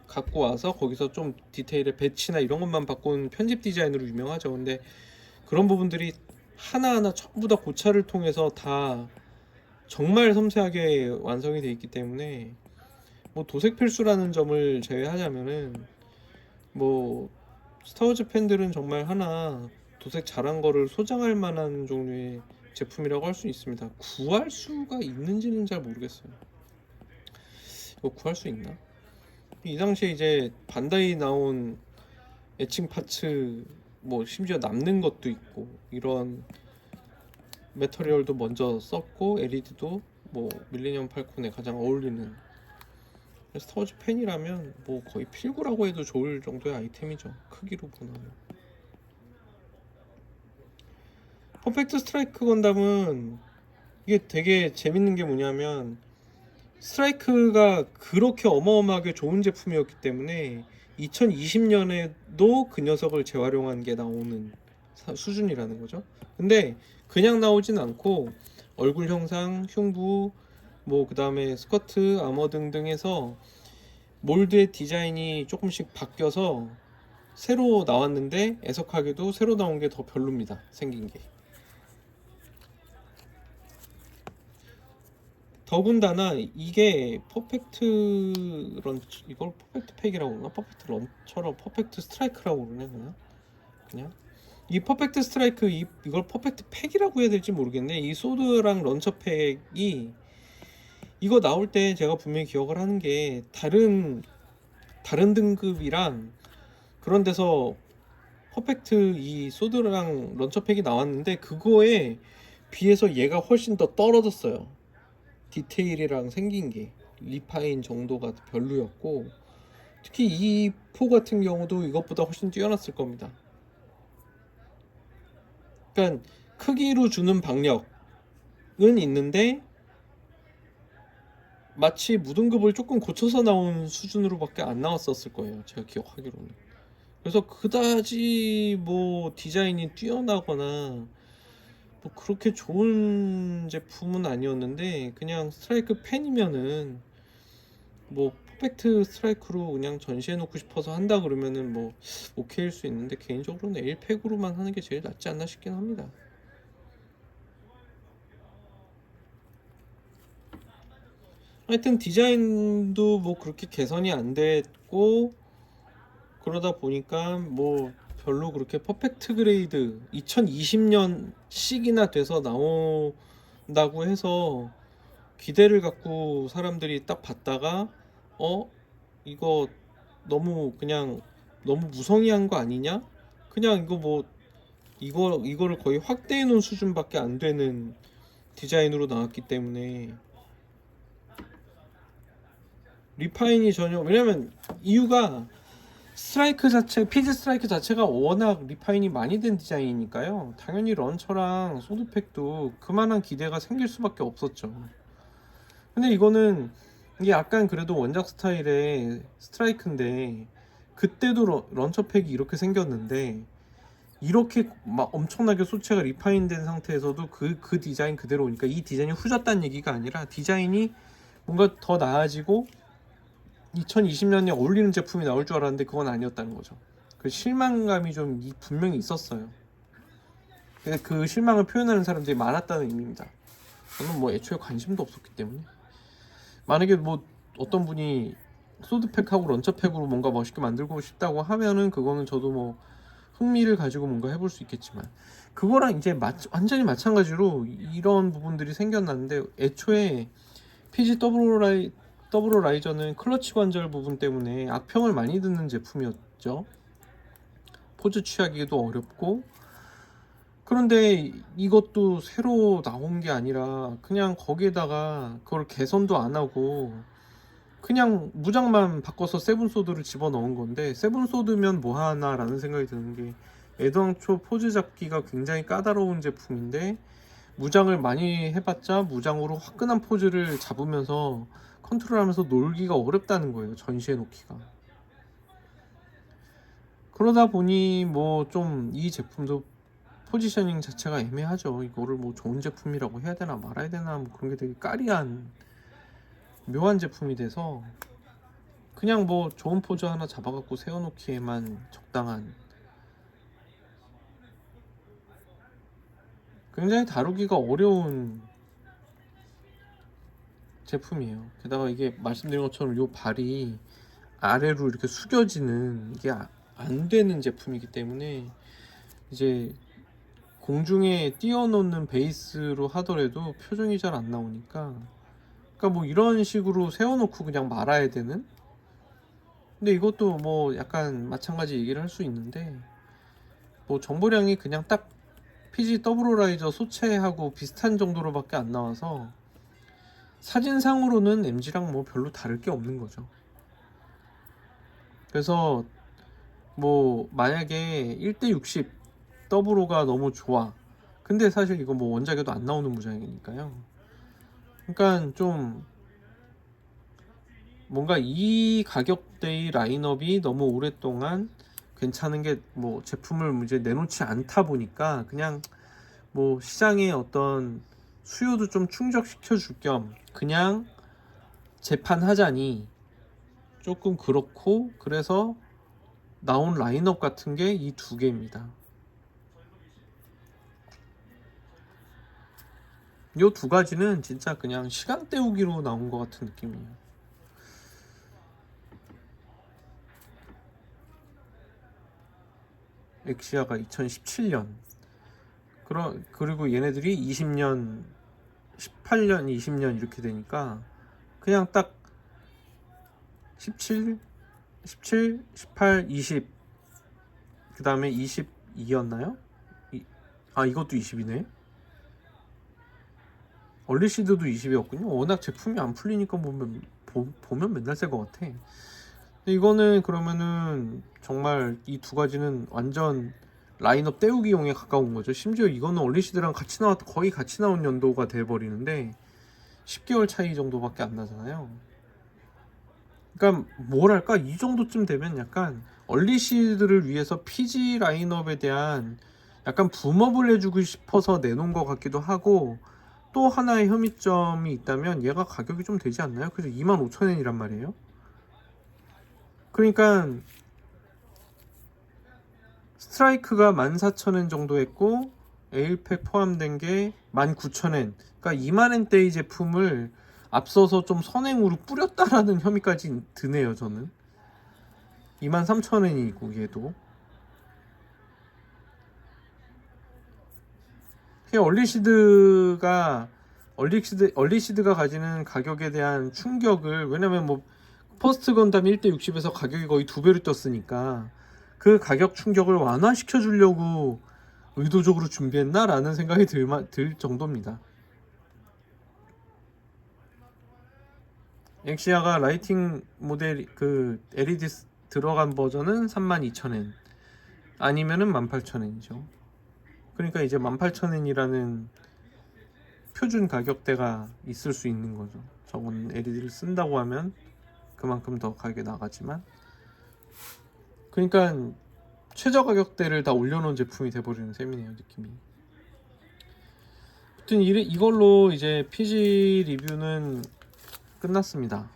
A: 갖고 와서 거기서 좀 디테일의 배치나 이런 것만 바꾼 편집 디자인으로 유명하죠. 근데 그런 부분들이 하나하나 전부 다 고찰을 통해서 다 정말 섬세하게 완성이 되어 있기 때문에, 뭐 도색 필수라는 점을 제외하자면은 뭐 스타워즈 팬들은 정말 하나 도색 잘한 거를 소장할 만한 종류의 제품이라고 할 수 있습니다. 구할 수가 있는지는 잘 모르겠어요. 이거 구할 수 있나? 이 당시에 이제 반다이 나온 애칭 파츠, 뭐 심지어 남는 것도 있고, 이런 매터리얼도 먼저 썼고, LED도 뭐 밀레니엄 팔콘에 가장 어울리는, 스타워즈 팬이라면 뭐 거의 필구라고 해도 좋을 정도의 아이템이죠. 크기로 보면. 퍼펙트 스트라이크 건담은 이게 되게 재밌는 게 뭐냐면, 스트라이크가 그렇게 어마어마하게 좋은 제품이었기 때문에 2020년에도 그 녀석을 재활용한 게 나오는 수준이라는 거죠. 근데 그냥 나오진 않고 얼굴 형상, 흉부, 뭐 그 다음에 스커트, 아머 등등 해서 몰드의 디자인이 조금씩 바뀌어서 새로 나왔는데, 애석하게도 새로 나온 게 더 별로입니다. 생긴 게. 더군다나 이게 퍼펙트 런치, 이걸 퍼펙트 팩이라고 그러나 퍼펙트 런처럼 퍼펙트 스트라이크라고 그러나 그냥 이 퍼펙트 스트라이크, 이걸 퍼펙트 팩이라고 해야 될지 모르겠네. 이 소드랑 런처 팩이 이거 나올 때 제가 분명히 기억을 하는 게, 다른 등급이랑 그런 데서 퍼펙트 이 소드랑 런처 팩이 나왔는데, 그거에 비해서 얘가 훨씬 더 떨어졌어요. 디테일이랑 생긴 게 리파인 정도가 별로였고, 특히 이 포 같은 경우도 이것보다 훨씬 뛰어났을 겁니다. 그러니까 크기로 주는 박력은 있는데 마치 무등급을 조금 고쳐서 나온 수준으로밖에 안 나왔었을 거예요, 제가 기억하기로는. 그래서 그다지 뭐 디자인이 뛰어나거나 뭐 그렇게 좋은 제품은 아니었는데, 그냥 스트라이크 팬이면은 뭐 퍼펙트 스트라이크로 그냥 전시해 놓고 싶어서 한다 그러면은 뭐 오케이일 수 있는데, 개인적으로는 L팩으로만 하는 게 제일 낫지 않나 싶긴 합니다. 하여튼 디자인도 뭐 그렇게 개선이 안 됐고, 그러다 보니까 뭐 별로 그렇게 퍼펙트 그레이드 2020년씩이나 돼서 나온다고 해서 기대를 갖고 사람들이 딱 봤다가 이거 너무 그냥 너무 무성의한 거 아니냐? 그냥 이거 뭐 이거를 거의 확대해 놓은 수준밖에 안 되는 디자인으로 나왔기 때문에 리파인이 전혀, 왜냐면 이유가 스트라이크 자체, 피지 스트라이크 자체가 워낙 리파인이 많이 된 디자인이니까요. 당연히 런처랑 소드팩도 그만한 기대가 생길 수밖에 없었죠. 근데 이거는 이게 약간 그래도 원작 스타일의 스트라이크인데, 그때도 런처팩이 이렇게 생겼는데 이렇게 막 엄청나게 소체가 리파인된 상태에서도 그 디자인 그대로 오니까, 이 디자인이 후졌다는 얘기가 아니라 디자인이 뭔가 더 나아지고 2020년에 어울리는 제품이 나올 줄 알았는데 그건 아니었다는 거죠. 그 실망감이 좀 분명히 있었어요. 근데 그 실망을 표현하는 사람들이 많았다는 의미입니다. 저는 뭐 애초에 관심도 없었기 때문에. 만약에 뭐 어떤 분이 소드팩하고 런처팩으로 뭔가 멋있게 만들고 싶다고 하면은 그거는 저도 뭐 흥미를 가지고 뭔가 해볼 수 있겠지만, 그거랑 이제 완전히 마찬가지로 이런 부분들이 생겨났는데, 애초에 PG 더블 라이저는 클러치 관절 부분 때문에 악평을 많이 듣는 제품이었죠. 포즈 취하기도 어렵고. 그런데 이것도 새로 나온 게 아니라 그냥 거기에다가 그걸 개선도 안 하고 그냥 무장만 바꿔서 세븐소드를 집어넣은 건데, 세븐소드면 뭐하나 라는 생각이 드는 게, 애당초 포즈 잡기가 굉장히 까다로운 제품인데 무장을 많이 해봤자 무장으로 화끈한 포즈를 잡으면서 컨트롤하면서 놀기가 어렵다는 거예요, 전시해 놓기가. 그러다 보니 뭐 좀 이 제품도 포지셔닝 자체가 애매하죠. 이거를 뭐 좋은 제품이라고 해야 되나 말아야 되나, 뭐 그런 게 되게 까리한 묘한 제품이 돼서 그냥 뭐 좋은 포즈 하나 잡아갖고 세워놓기에만 적당한, 굉장히 다루기가 어려운 제품이에요. 게다가 이게 말씀드린 것처럼 요 발이 아래로 이렇게 숙여지는 이게 안 되는 제품이기 때문에, 이제 공중에 띄워놓는 베이스로 하더라도 표정이 잘 안 나오니까, 그러니까 뭐 이런 식으로 세워놓고 그냥 말아야 되는. 근데 이것도 뭐 약간 마찬가지 얘기를 할 수 있는데, 뭐 정보량이 그냥 딱 PG 더블라이저 소체하고 비슷한 정도로밖에 안 나와서 사진상으로는 MG랑 뭐 별로 다를 게 없는 거죠. 그래서 뭐 만약에 1대60 더블로가 너무 좋아, 근데 사실 이거 뭐 원작에도 안 나오는 무장이니까요. 그러니까 좀 뭔가 이 가격대의 라인업이 너무 오랫동안 괜찮은 게, 뭐 제품을 이제 내놓지 않다 보니까 그냥 뭐 시장의 어떤 수요도 좀 충족시켜 줄 겸 그냥 재판하자니 조금 그렇고, 그래서 나온 라인업 같은 게 이 두 개입니다. 이 두 가지는 진짜 그냥 시간 때우기로 나온 것 같은 느낌이에요. 엑시아가 2017년, 그리고 얘네들이 20년, 18년, 20년 이렇게 되니까 그냥 딱 17, 18, 20, 그 다음에 22였나요? 이것도 20이네. 얼리시드도 20이었군요. 워낙 제품이 안 풀리니까 보면 맨날 새 것 같아. 근데 이거는 그러면은 정말 이 두 가지는 완전 라인업 때우기용에 가까운 거죠. 심지어 이거는 얼리시드랑 거의 같이 나온 연도가 돼버리는데 10개월 차이 정도밖에 안 나잖아요. 그러니까 뭐랄까, 이 정도쯤 되면 약간 얼리시드를 위해서 PG 라인업에 대한 약간 붐업을 해주고 싶어서 내놓은 것 같기도 하고, 또 하나의 혐의점이 있다면 얘가 가격이 좀 되지 않나요? 그래서 25,000엔이란 말이에요. 그러니까 스트라이크가 14,000엔 정도 했고 에일팩 포함된 게 19,000엔, 그러니까 20,000엔대의 제품을 앞서서 좀 선행으로 뿌렸다라는 혐의까지 드네요. 저는 23,000엔이고 얘도 얼리시드가 가지는 가격에 대한 충격을, 왜냐면 뭐 퍼스트 건담 1대 60에서 가격이 거의 2배로 뛰었으니까 그 가격 충격을 완화시켜 주려고 의도적으로 준비했나라는 생각이 들 정도입니다. 엑시아가 라이팅 모델 그 LED 들어간 버전은 32,000엔 아니면은 18,000엔이죠. 그러니까 이제 18,000엔이라는 표준 가격대가 있을 수 있는 거죠. 저건 LED를 쓴다고 하면 그만큼 더 가격이 나가지만, 그러니까 최저 가격대를 다 올려놓은 제품이 돼버리는 셈이네요, 느낌이. 아무튼 이걸로 이제 PG 리뷰는 끝났습니다.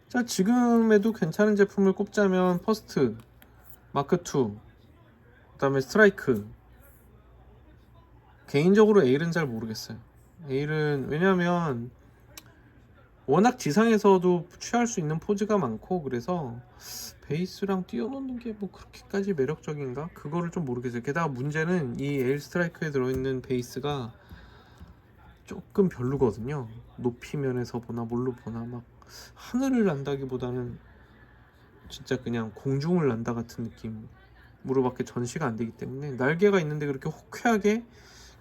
A: 자, 지금에도 괜찮은 제품을 꼽자면 퍼스트, 마크2, 그 다음에 스트라이크. 개인적으로 에일은 잘 모르겠어요. 에일은 왜냐면 워낙 지상에서도 취할 수 있는 포즈가 많고, 그래서 베이스랑 띄워놓는 게 뭐 그렇게까지 매력적인가? 그거를 좀 모르겠어요. 게다가 문제는 이 에일 스트라이크에 들어있는 베이스가 조금 별로거든요. 높이 면에서 보나 뭘로 보나 막 하늘을 난다기보다는 진짜 그냥 공중을 난다 같은 느낌으로밖에 전시가 안 되기 때문에, 날개가 있는데 그렇게 호쾌하게,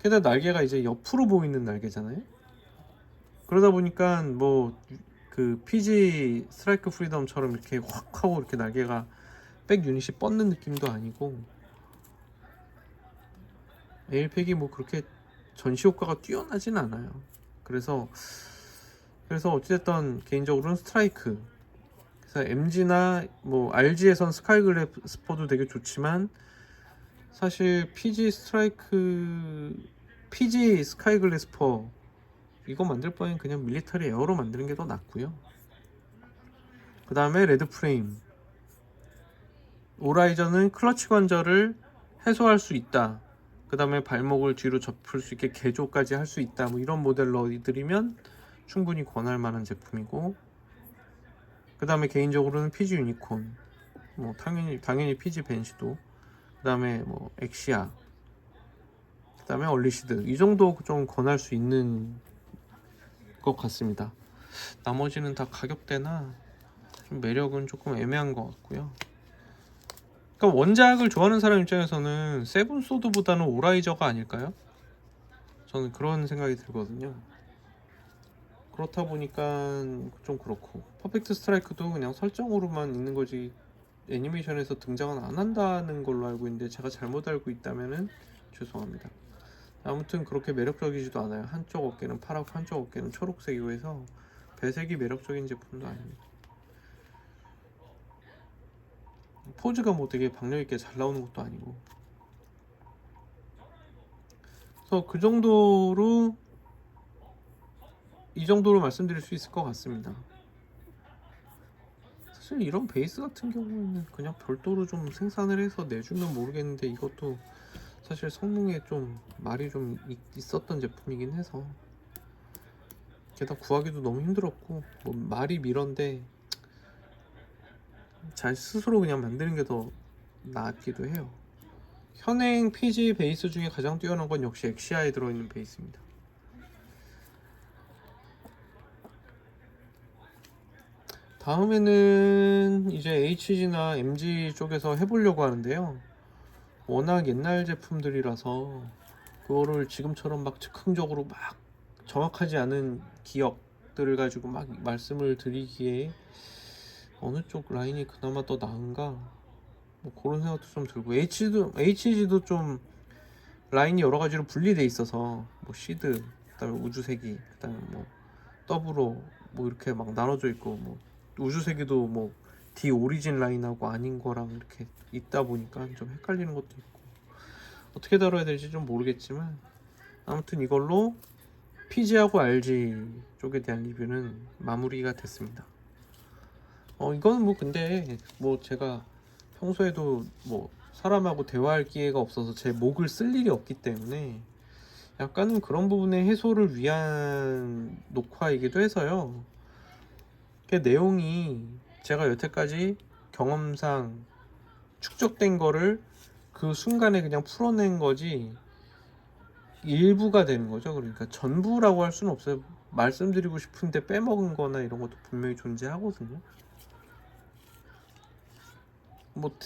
A: 게다가 날개가 이제 옆으로 보이는 날개잖아요. 그러다 보니까 뭐 그 PG 스트라이크 프리덤처럼 이렇게 확 하고 이렇게 날개가 백 유닛이 뻗는 느낌도 아니고, 에일팩이 뭐 그렇게 전시 효과가 뛰어나진 않아요. 그래서 어찌됐든 개인적으로는 스트라이크. 그래서 MG나 뭐 RG에선 스카이 글래스퍼도 되게 좋지만, 사실 PG 스카이 글래스퍼 이거 만들 바엔 그냥 밀리터리 에어로 만드는 게 더 낫고요. 그 다음에 레드 프레임. 오라이전은 클러치 관절을 해소할 수 있다. 그 다음에 발목을 뒤로 접을 수 있게 개조까지 할 수 있다. 뭐 이런 모델로 들이면 충분히 권할 만한 제품이고, 그 다음에 개인적으로는 PG 유니콘, 뭐 당연히 PG 벤시도, 그 다음에 뭐 엑시아, 그 다음에 얼리시드, 이 정도 좀 권할 수 있는 것 같습니다. 나머지는 다 가격대나 좀 매력은 조금 애매한 것 같고요. 그러니까 원작을 좋아하는 사람 입장에서는 세븐 소드보다는 오라이저가 아닐까요? 저는 그런 생각이 들거든요. 그렇다 보니까 좀 그렇고, 퍼펙트 스트라이크도 그냥 설정으로만 있는 거지 애니메이션에서 등장은 안 한다는 걸로 알고 있는데, 제가 잘못 알고 있다면은 죄송합니다. 아무튼 그렇게 매력적이지도 않아요. 한쪽 어깨는 파랗고 한쪽 어깨는 초록색이고 해서 배색이 매력적인 제품도 아닙니다. 포즈가 뭐 되게 박력 있게 잘 나오는 것도 아니고, 그래서 이 정도로 말씀드릴 수 있을 것 같습니다. 사실 이런 베이스 같은 경우에는 그냥 별도로 좀 생산을 해서 내주면 모르겠는데, 이것도 사실 성능에 좀 말이 좀 있었던 제품이긴 해서, 게다가 구하기도 너무 힘들었고, 뭐 말이 미런데 잘 스스로 그냥 만드는 게 더 낫기도 해요. 현행 PG 베이스 중에 가장 뛰어난 건 역시 엑시아에 들어있는 베이스입니다. 다음에는 이제 HG나 MG 쪽에서 해보려고 하는데요. 워낙 옛날 제품들이라서 그거를 지금처럼 막 즉흥적으로 막 정확하지 않은 기억들을 가지고 막 말씀을 드리기에 어느 쪽 라인이 그나마 더 나은가 뭐 그런 생각도 좀 들고, HG도 좀 라인이 여러 가지로 분리돼 있어서 뭐 시드, 그다음에 우주세기, 그다음에 뭐 더블로 뭐 이렇게 막 나눠져 있고, 뭐 우주세기도 뭐 D 오리진 라인하고 아닌 거랑 이렇게 있다 보니까 좀 헷갈리는 것도 있고, 어떻게 다뤄야 될지 좀 모르겠지만 아무튼 이걸로 PG하고 RG 쪽에 대한 리뷰는 마무리가 됐습니다. 이거는 뭐 근데 뭐 제가 평소에도 뭐 사람하고 대화할 기회가 없어서 제 목을 쓸 일이 없기 때문에 약간은 그런 부분의 해소를 위한 녹화이기도 해서요. 그 내용이 제가 여태까지 경험상 축적된 거를 그 순간에 그냥 풀어낸 거지 일부가 되는 거죠. 그러니까 전부라고 할 수는 없어요. 말씀드리고 싶은데 빼먹은 거나 이런 것도 분명히 존재하거든요. 뭐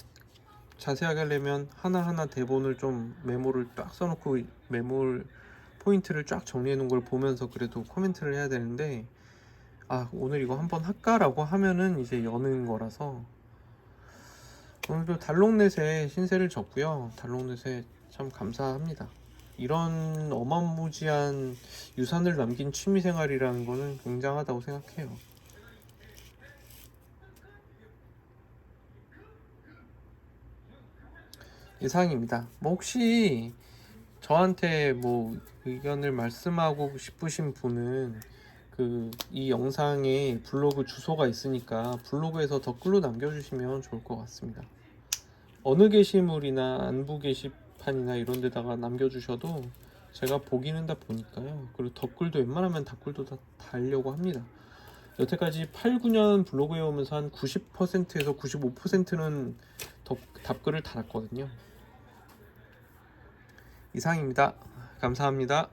A: 자세하게 하려면 하나하나 대본을 좀 메모를 딱 써놓고 메모 포인트를 쫙 정리해 놓은 걸 보면서 그래도 코멘트를 해야 되는데, 오늘 이거 한번 할까라고 하면은 이제 여는 거라서. 오늘도 달롱넷에 신세를 졌고요. 달롱넷에 참 감사합니다. 이런 어마무지한 유산을 남긴 취미생활이라는 거는 굉장하다고 생각해요. 이상입니다. 뭐 혹시 저한테 뭐 의견을 말씀하고 싶으신 분은 이 영상에 블로그 주소가 있으니까 블로그에서 댓글로 남겨주시면 좋을 것 같습니다. 어느 게시물이나 안부 게시판이나 이런 데다가 남겨주셔도 제가 보기는 다 보니까요. 그리고 댓글도 웬만하면 댓글도 다 달려고 합니다. 여태까지 8, 9년 블로그에 오면서 한 90%에서 95%는 답글을 달았거든요. 이상입니다. 감사합니다.